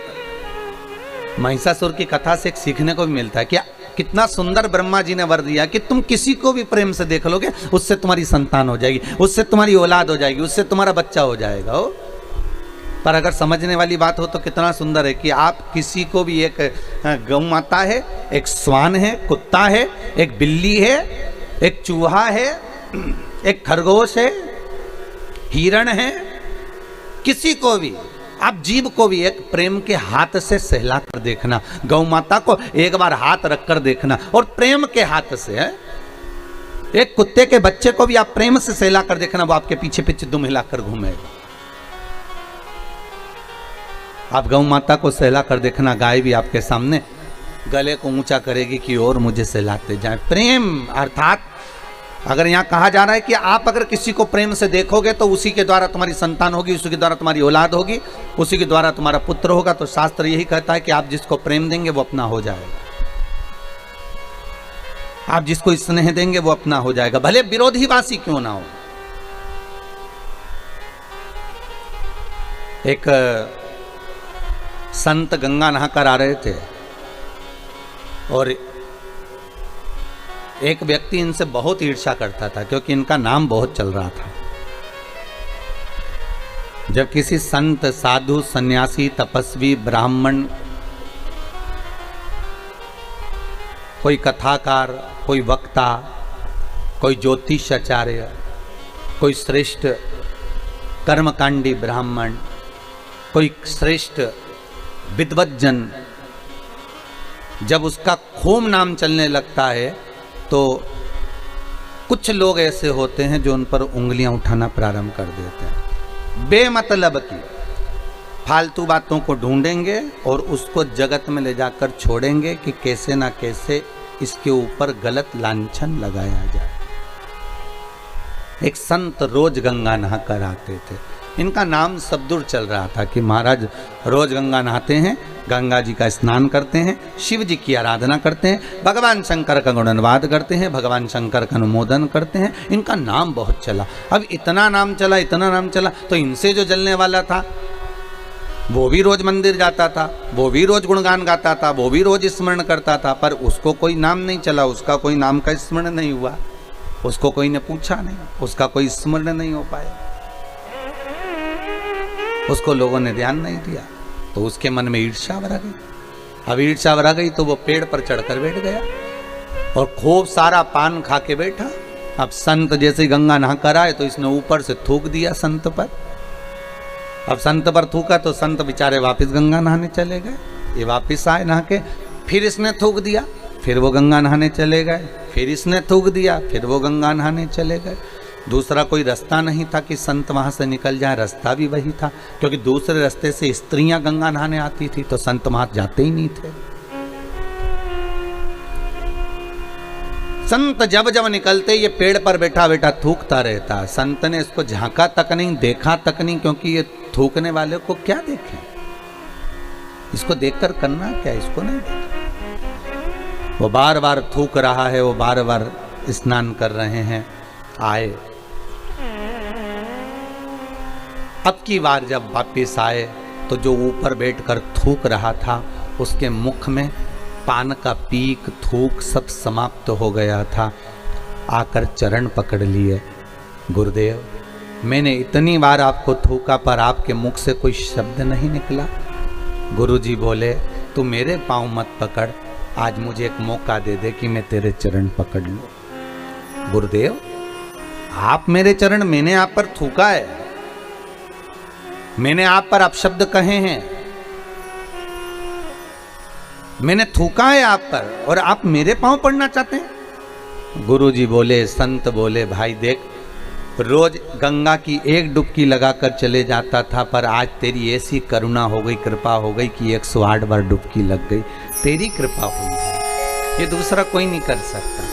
महिषासुर की कथा से एक सीखने को भी मिलता है। क्या कितना सुंदर ब्रह्मा जी ने वर दिया कि तुम किसी को भी प्रेम से देख लोगे, उससे तुम्हारी संतान हो जाएगी, उससे तुम्हारी औलाद हो जाएगी, उससे तुम्हारा बच्चा हो जाएगा। हो पर अगर समझने वाली बात हो तो कितना सुंदर है कि आप किसी को भी, एक गौ माता है, एक स्वान है, कुत्ता है, एक बिल्ली है, एक चूहा है, एक खरगोश है, हिरण है, किसी को भी, आप जीव को भी एक प्रेम के हाथ से सहला कर देखना। गौ माता को एक बार हाथ रख कर देखना, और प्रेम के हाथ से है। एक कुत्ते के बच्चे को भी आप प्रेम से सहला कर देखना, वो आपके पीछे पीछे दुम हिलाकर घूमेगा। आप गौ माता को सहला कर देखना, गाय भी आपके सामने गले को ऊंचा करेगी कि और मुझे सहलाते जाए। प्रेम अर्थात अगर यहाँ कहा जा रहा है कि आप अगर किसी को प्रेम से देखोगे तो उसी के द्वारा तुम्हारी संतान होगी, उसी के द्वारा तुम्हारी औलाद होगी, उसी के द्वारा तुम्हारा पुत्र होगा। तो शास्त्र यही कहता है कि आप जिसको प्रेम देंगे वो अपना हो जाएगा, आप जिसको स्नेह देंगे वो अपना हो जाएगा, भले विरोधीवासी क्यों ना हो। एक संत गंगा नहाकर आ रहे थे और एक व्यक्ति इनसे बहुत ईर्ष्या करता था क्योंकि इनका नाम बहुत चल रहा था। जब किसी संत, साधु, सन्यासी, तपस्वी, ब्राह्मण, कोई कथाकार, कोई वक्ता, कोई ज्योतिषाचार्य, कोई श्रेष्ठ कर्मकांडी ब्राह्मण, कोई श्रेष्ठ विद्वज्जन, जब उसका खूब नाम चलने लगता है तो कुछ लोग ऐसे होते हैं जो उन पर उंगलियां उठाना प्रारंभ कर देते हैं। बेमतलब की फालतू बातों को ढूंढेंगे और उसको जगत में ले जाकर छोड़ेंगे कि कैसे ना कैसे इसके ऊपर गलत लांछन लगाया जाए। एक संत रोज गंगा नहा कर आते थे। इनका नाम सब दूर चल रहा था कि महाराज रोज गंगा नहाते हैं, गंगा जी का स्नान करते हैं, शिव जी की आराधना करते हैं, भगवान शंकर का गुणनवाद करते हैं, भगवान शंकर का अनुमोदन करते हैं। इनका नाम बहुत चला। अब इतना नाम चला, इतना नाम चला, तो इनसे जो जलने वाला था वो भी रोज मंदिर जाता था, वो भी रोज गुणगान गाता था, वो भी रोज स्मरण करता था, पर उसको कोई नाम नहीं चला, उसका कोई नाम का स्मरण नहीं हुआ, उसको कोई ने पूछा नहीं, उसका कोई स्मरण नहीं हो पाया, उसको लोगों ने ध्यान नहीं दिया, तो उसके मन में ईर्ष्या भरा गई। अब ईर्ष्या भरा गई तो वो पेड़ पर चढ़कर बैठ गया और खूब सारा पान खा के बैठा। अब संत जैसे गंगा नहा कर आए तो इसने ऊपर से थूक दिया संत पर। अब संत पर थूका तो संत बेचारे वापस गंगा नहाने चले गए। ये वापस आए नहा के, फिर इसने थूक दिया, फिर वो गंगा नहाने चले गए, फिर इसने थूक दिया, फिर वो गंगा नहाने चले गए। दूसरा कोई रास्ता नहीं था कि संत वहां से निकल जाए, रास्ता भी वही था, क्योंकि दूसरे रास्ते से स्त्रियां गंगा नहाने आती थी तो संत वहां जाते ही नहीं थे। संत जब जब निकलते ये पेड़ पर बैठा बैठा थूकता रहता। संत ने इसको झांका तक नहीं, देखा तक नहीं, क्योंकि ये थूकने वाले को क्या देखें, इसको देखकर करना क्या, इसको नहीं देखा। वो बार बार थूक रहा है, वो बार बार स्नान कर रहे हैं। आए, अब की बार जब वापिस आए तो जो ऊपर बैठकर थूक रहा था उसके मुख में पान का पीक, थूक सब समाप्त हो गया था। आकर चरण पकड़ लिए, गुरुदेव मैंने इतनी बार आपको थूका पर आपके मुख से कोई शब्द नहीं निकला। गुरुजी बोले तू मेरे पाँव मत पकड़, आज मुझे एक मौका दे दे कि मैं तेरे चरण पकड़ लूं। गुरुदेव आप मेरे चरण, मैंने आप पर थूका है, मैंने आप पर अपशब्द कहे हैं, मैंने थूका है आप पर और आप मेरे पांव पड़ना चाहते हैं। गुरुजी बोले, संत बोले भाई देख, रोज गंगा की एक डुबकी लगाकर चले जाता था, पर आज तेरी ऐसी करुणा हो गई, कृपा हो गई कि 108 बार डुबकी लग गई। तेरी कृपा हुई है, ये दूसरा कोई नहीं कर सकता।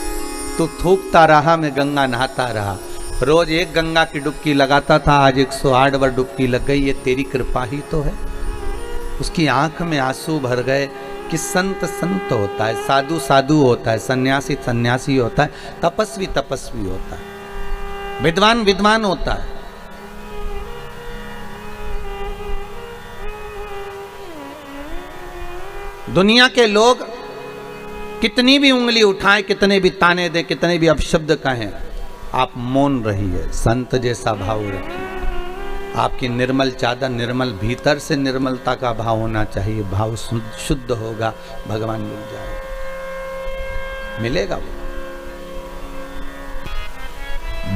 तू थूकता रहा, मैं गंगा नहाता रहा, रोज एक गंगा की डुबकी लगाता था, आज 108 बार डुबकी लग गई, ये तेरी कृपा ही तो है। उसकी आंख में आंसू भर गए कि संत संत होता है, साधु साधु होता है, सन्यासी सन्यासी होता है, तपस्वी तपस्वी होता है, विद्वान विद्वान होता है। दुनिया के लोग कितनी भी उंगली उठाए, कितने भी ताने दे, कितने भी अपशब्द कहें, आप मौन रहिए, संत जैसा भाव रखिए। आपकी निर्मल चादर, निर्मल भीतर से निर्मलता का भाव होना चाहिए, भाव शुद्ध होगा, भगवान मिल जाएगा, मिलेगा वो।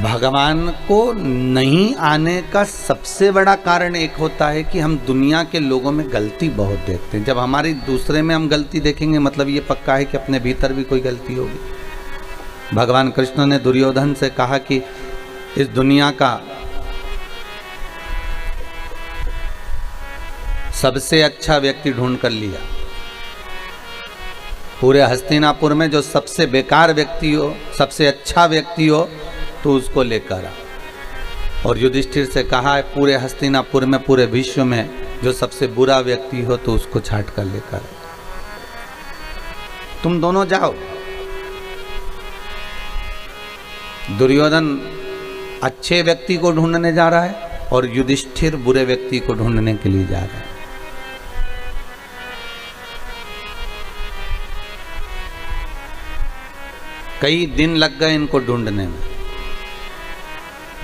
भगवान को नहीं आने का सबसे बड़ा कारण एक होता है कि हम दुनिया के लोगों में गलती बहुत देखते हैं। जब हमारी दूसरे में हम गलती देखेंगे, मतलब ये पक्का है कि अपने भीतर भी कोई गलती होगी। भगवान कृष्ण ने दुर्योधन से कहा कि इस दुनिया का सबसे अच्छा व्यक्ति ढूंढ कर लिया, पूरे हस्तिनापुर में जो सबसे बेकार व्यक्ति हो, सबसे अच्छा व्यक्ति हो, तो उसको लेकर आ। और युधिष्ठिर से कहा है पूरे हस्तिनापुर में, पूरे विश्व में जो सबसे बुरा व्यक्ति हो तो उसको छाट कर लेकर आ। तुम दोनों जाओ। दुर्योधन अच्छे व्यक्ति को ढूंढने जा रहा है और युधिष्ठिर बुरे व्यक्ति को ढूंढने के लिए जा रहा है। कई दिन लग गए इनको ढूंढने में,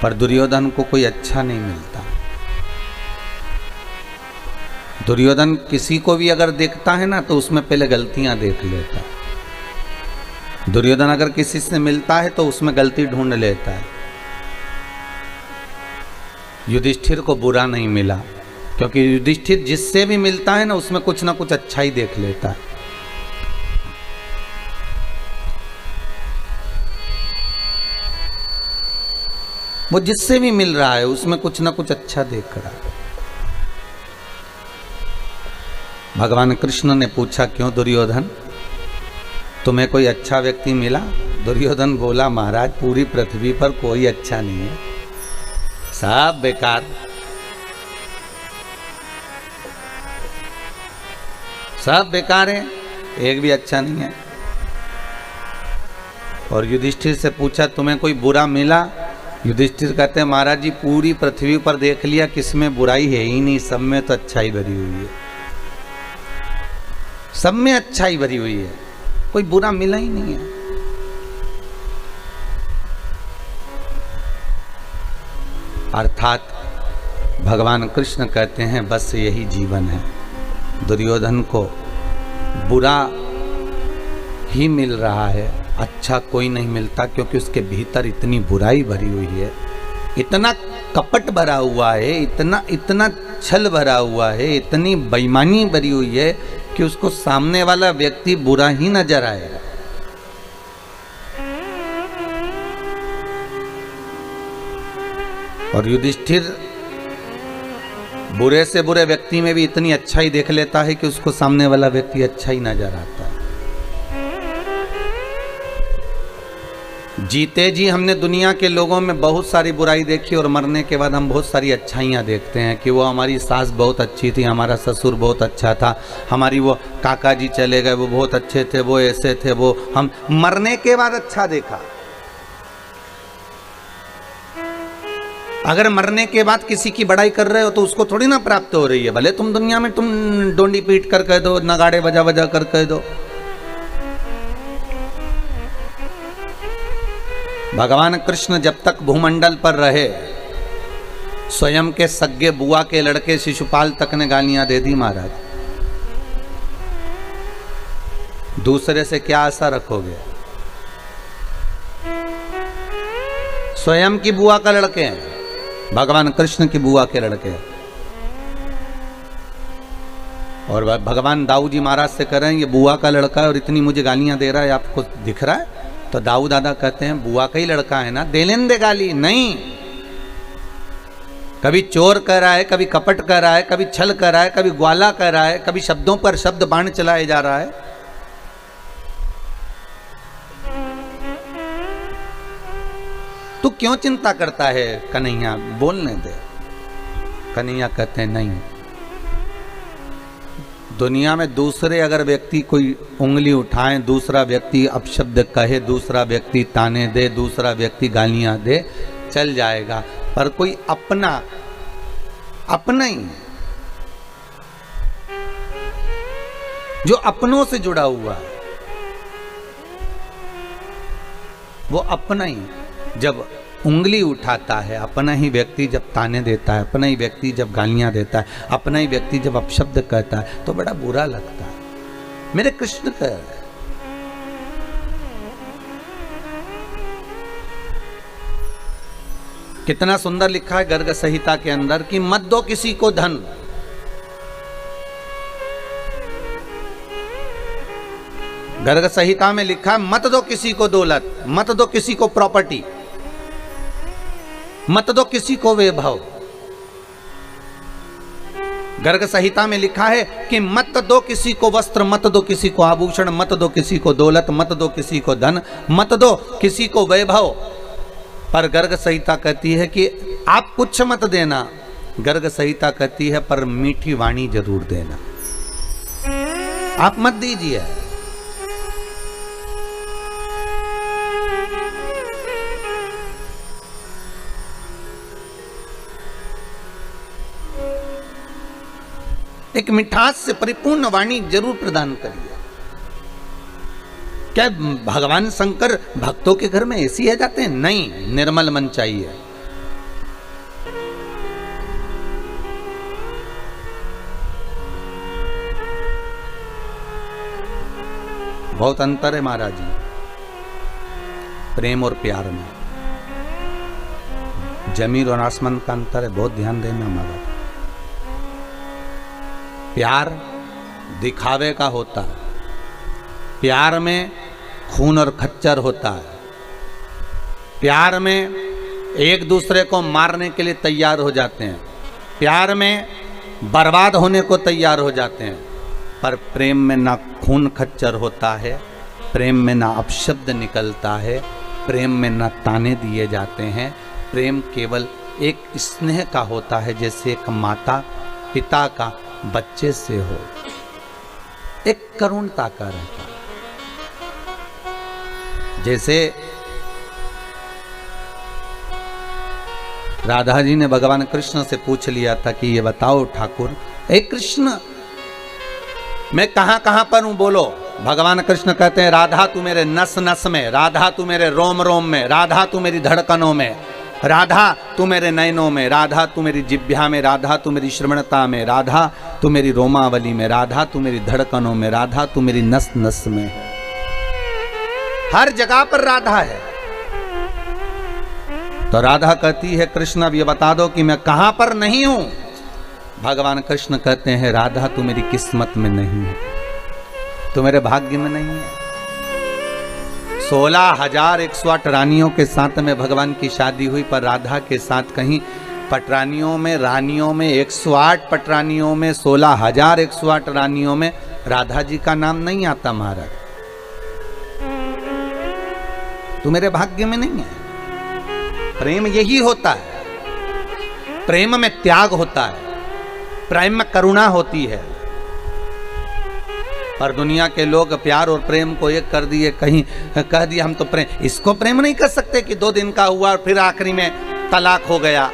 पर दुर्योधन को कोई अच्छा नहीं मिलता। दुर्योधन किसी को भी अगर देखता है ना तो उसमें पहले गलतियां देख लेता है। दुर्योधन अगर किसी से मिलता है तो उसमें गलती ढूंढ लेता है। युधिष्ठिर को बुरा नहीं मिला, क्योंकि युधिष्ठिर जिससे भी मिलता है ना उसमें कुछ ना कुछ अच्छा ही देख लेता है। वो जिससे भी मिल रहा है उसमें कुछ ना कुछ अच्छा देख रहा है। भगवान कृष्ण ने पूछा क्यों दुर्योधन? तुम्हें कोई अच्छा व्यक्ति मिला? दुर्योधन बोला महाराज पूरी पृथ्वी पर कोई अच्छा नहीं है, सब बेकार, सब बेकार है, एक भी अच्छा नहीं है। और युधिष्ठिर से पूछा तुम्हें कोई बुरा मिला? युधिष्ठिर कहते हैं महाराज जी पूरी पृथ्वी पर देख लिया, किसमें बुराई है ही नहीं, सब में तो अच्छाई भरी हुई है, सब में अच्छाई भरी हुई है, कोई बुरा मिला ही नहीं है। अर्थात भगवान कृष्ण कहते हैं बस यही जीवन है। दुर्योधन को बुरा ही मिल रहा है, अच्छा कोई नहीं मिलता, क्योंकि उसके भीतर इतनी बुराई भरी हुई है, इतना कपट भरा हुआ है, इतना छल भरा हुआ है, इतनी बेईमानी भरी हुई है कि उसको सामने वाला व्यक्ति बुरा ही नजर आएगा। और युधिष्ठिर बुरे से बुरे व्यक्ति में भी इतनी अच्छाई देख लेता है कि उसको सामने वाला व्यक्ति अच्छा ही नजर आता है। जीते जी हमने दुनिया के लोगों में बहुत सारी बुराई देखी और मरने के बाद हम बहुत सारी अच्छाइयाँ देखते हैं कि वो हमारी सास बहुत अच्छी थी, हमारा ससुर बहुत अच्छा था, हमारी वो काका जी चले गए वो बहुत अच्छे थे, वो ऐसे थे, वो हम मरने के बाद अच्छा देखा। अगर मरने के बाद किसी की बड़ाई कर रहे हो तो उसको थोड़ी ना प्राप्त हो रही है, भले तुम दुनिया में तुम डोंडी पीट कर कह दो, नगाड़े बजा बजा कर कह दो। भगवान कृष्ण जब तक भूमंडल पर रहे, स्वयं के सगे बुआ के लड़के शिशुपाल तक ने गालियां दे दी महाराज। दूसरे से क्या आशा रखोगे? स्वयं की बुआ का लड़के हैं, भगवान कृष्ण की बुआ के लड़के हैं। और भगवान दाऊद जी महाराज से कह रहे हैं ये बुआ का लड़का है और इतनी मुझे गालियां दे रहा है, आपको दिख रहा है? तो दाऊद दादा कहते हैं बुआ का ही लड़का है ना, दे लेने दे गाली। नहीं, कभी चोर कर रहा है, कभी कपट कर रहा है, कभी छल कर रहा है, कभी ग्वाला कर रहा है, कभी शब्दों पर शब्द बाण चलाए जा रहा है। तू क्यों चिंता करता है कन्हैया, बोलने दे। कन्हैया कहते हैं नहीं, दुनिया में दूसरे अगर व्यक्ति कोई उंगली उठाए, दूसरा व्यक्ति अपशब्द कहे, दूसरा व्यक्ति ताने दे, दूसरा व्यक्ति गालियां दे, चल जाएगा, पर कोई अपना ही जो अपनों से जुड़ा हुआ है, वो अपना ही जब उंगली उठाता है, अपना ही व्यक्ति जब ताने देता है, अपना ही व्यक्ति जब गालियां देता है, अपना ही व्यक्ति जब अपशब्द कहता है, तो बड़ा बुरा लगता है। मेरे कृष्ण कह रहे हैं, कितना सुंदर लिखा है गर्ग संहिता के अंदर कि मत दो किसी को धन, गर्ग संहिता में लिखा है मत दो किसी को दौलत, मत दो किसी को प्रॉपर्टी, मत दो किसी को वैभव। गर्ग संहिता में लिखा है कि मत दो किसी को वस्त्र, मत दो किसी को आभूषण, मत दो किसी को दौलत, मत दो किसी को धन, मत दो किसी को वैभव। पर गर्ग संहिता कहती है कि आप कुछ मत देना, गर्ग संहिता कहती है पर मीठी वाणी जरूर देना, आप मत दीजिए। एक मिठास से परिपूर्ण वाणी जरूर प्रदान करिए। क्या भगवान शंकर भक्तों के घर में ऐसी है जाते हैं? नहीं, निर्मल मन चाहिए। बहुत अंतर है महाराज जी प्रेम और प्यार में, जमीन और आसमान का अंतर है, बहुत ध्यान देना महाराज। प्यार दिखावे का होता है, प्यार में खून और खच्चर होता है, प्यार में एक दूसरे को मारने के लिए तैयार हो जाते हैं, प्यार में बर्बाद होने को तैयार हो जाते हैं। पर प्रेम में ना खून खच्चर होता है, प्रेम में ना अपशब्द निकलता है, प्रेम में ना ताने दिए जाते हैं। प्रेम केवल एक स्नेह का होता है, जैसे एक माता पिता का बच्चे से हो, एक करुणता का रहता है। जैसे राधा जी ने भगवान कृष्ण से पूछ लिया था कि ये बताओ ठाकुर, हे कृष्ण मैं कहां कहां पर हूं, बोलो। भगवान कृष्ण कहते हैं राधा तू मेरे नस नस में, राधा तू मेरे रोम रोम में, राधा तू मेरी धड़कनों में, राधा तू मेरे नयनों में, राधा तू मेरी जिह्वा में, राधा तू मेरी श्रवणता में, राधा तू मेरी रोमावली में, राधा तू मेरी धड़कनों में, राधा तू मेरी नस नस में है। हर जगह पर राधा है। तो राधा कहती है कृष्ण अब ये बता दो कि मैं कहां पर नहीं हूं। भगवान कृष्ण कहते हैं राधा तू मेरी किस्मत में नहीं है, तू मेरे भाग्य में नहीं है। 16,108 रानियों के साथ में भगवान की शादी हुई, पर राधा के साथ कहीं पटरानियों में, रानियों में 108 पटरानियों में, 16,108 रानियों में राधा जी का नाम नहीं आता। महाराज तू मेरे भाग्य में नहीं है। प्रेम यही होता है, प्रेम में त्याग होता है, प्रेम में करुणा होती है। पर दुनिया के लोग प्यार और प्रेम को एक कर दिए, कहीं कह दिया हम तो प्रेम, इसको प्रेम नहीं कर सकते कि 2 दिन का हुआ और फिर आखिरी में तलाक हो गया।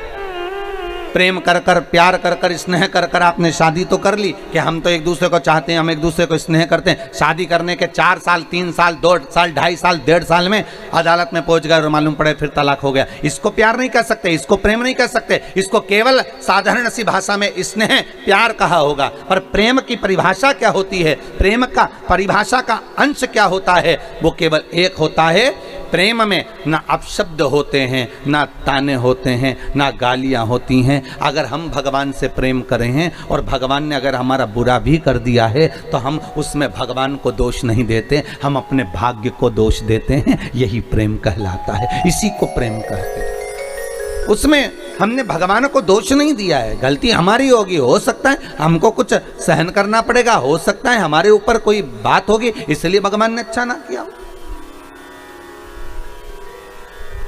प्रेम कर कर, प्यार कर कर, स्नेह कर कर आपने शादी तो कर ली कि हम तो एक दूसरे को चाहते हैं, हम एक दूसरे को स्नेह करते हैं। शादी करने के 4 साल, 3 साल, 2 साल, 2.5 साल, 1.5 साल में अदालत में पहुंच गए और मालूम पड़े फिर तलाक हो गया। इसको प्यार नहीं कर सकते, इसको प्रेम नहीं कर सकते, इसको केवल साधारण सी भाषा में स्नेह प्यार कहा होगा। पर प्रेम की परिभाषा क्या होती है, प्रेम का परिभाषा का अंश क्या होता है, वो केवल एक होता है। प्रेम में ना अपशब्द होते हैं, ना ताने होते हैं, ना गालियां होती हैं। अगर हम भगवान से प्रेम करें हैं और भगवान ने अगर हमारा बुरा भी कर दिया है तो हम उसमें भगवान को दोष नहीं देते, हम अपने भाग्य को दोष देते हैं। यही प्रेम कहलाता है, इसी को प्रेम कहते हैं। उसमें हमने भगवान को दोष नहीं दिया है। गलती हमारी होगी, हो सकता है हमको कुछ सहन करना पड़ेगा, हो सकता है हमारे ऊपर कोई बात होगी इसलिए भगवान ने अच्छा ना किया,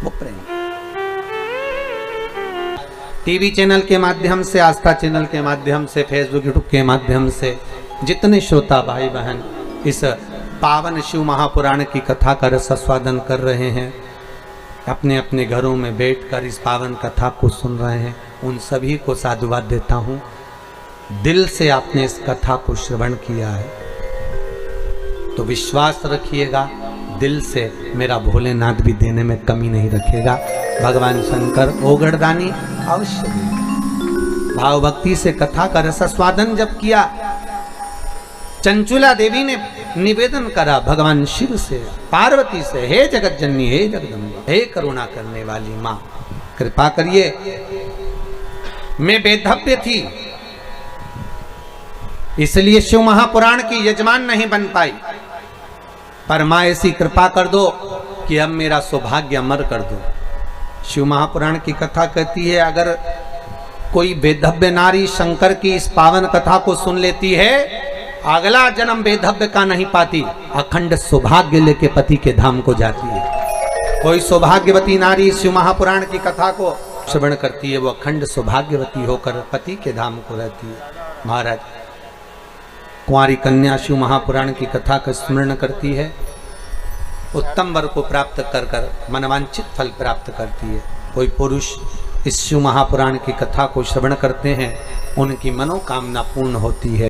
वो प्रेम। टीवी चैनल के माध्यम से, आस्था चैनल के माध्यम से, फेसबुक यूट्यूब के माध्यम से जितने श्रोता भाई बहन इस पावन शिव महापुराण की कथा का रसास्वादन कर रहे हैं, अपने अपने घरों में बैठकर इस पावन कथा को सुन रहे हैं, उन सभी को साधुवाद देता हूँ। दिल से आपने इस कथा को श्रवण किया है तो विश्वास रखिएगा, दिल से मेरा भोलेनाथ भी देने में कमी नहीं रखेगा। भगवान शंकर ओगड़दानी अवश्य देगा। भाव भक्ति से कथा का रसास्वादन जब किया, चंचुला देवी ने निवेदन करा भगवान शिव से, पार्वती से, हे जगत जननी, हे जगदम्बा, हे करुणा करने वाली माँ, कृपा करिए, मैं बेधव्य थी इसलिए शिव महापुराण की यजमान नहीं बन पाई, पर माँ ऐसी कृपा कर दो कि अब मेरा सौभाग्य अमर कर दो। शिव महापुराण की कथा कहती है अगर कोई बेधव्य नारी शंकर की इस पावन कथा को सुन लेती है, अगला जन्म बेधव्य का नहीं पाती, अखंड सौभाग्य लेके पति के धाम को जाती है। कोई सौभाग्यवती नारी शिव महापुराण की कथा को श्रवण करती है, वो अखंड सौभाग्यवती होकर पति के धाम को रहती है। महाराज कुंवारी कन्या शिव महापुराण की कथा का स्मरण करती है, उत्तम वर को प्राप्त कर कर मनवांछित फल प्राप्त करती है। कोई पुरुष इस शिव महापुराण की कथा को श्रवण करते हैं, उनकी मनोकामना पूर्ण होती है।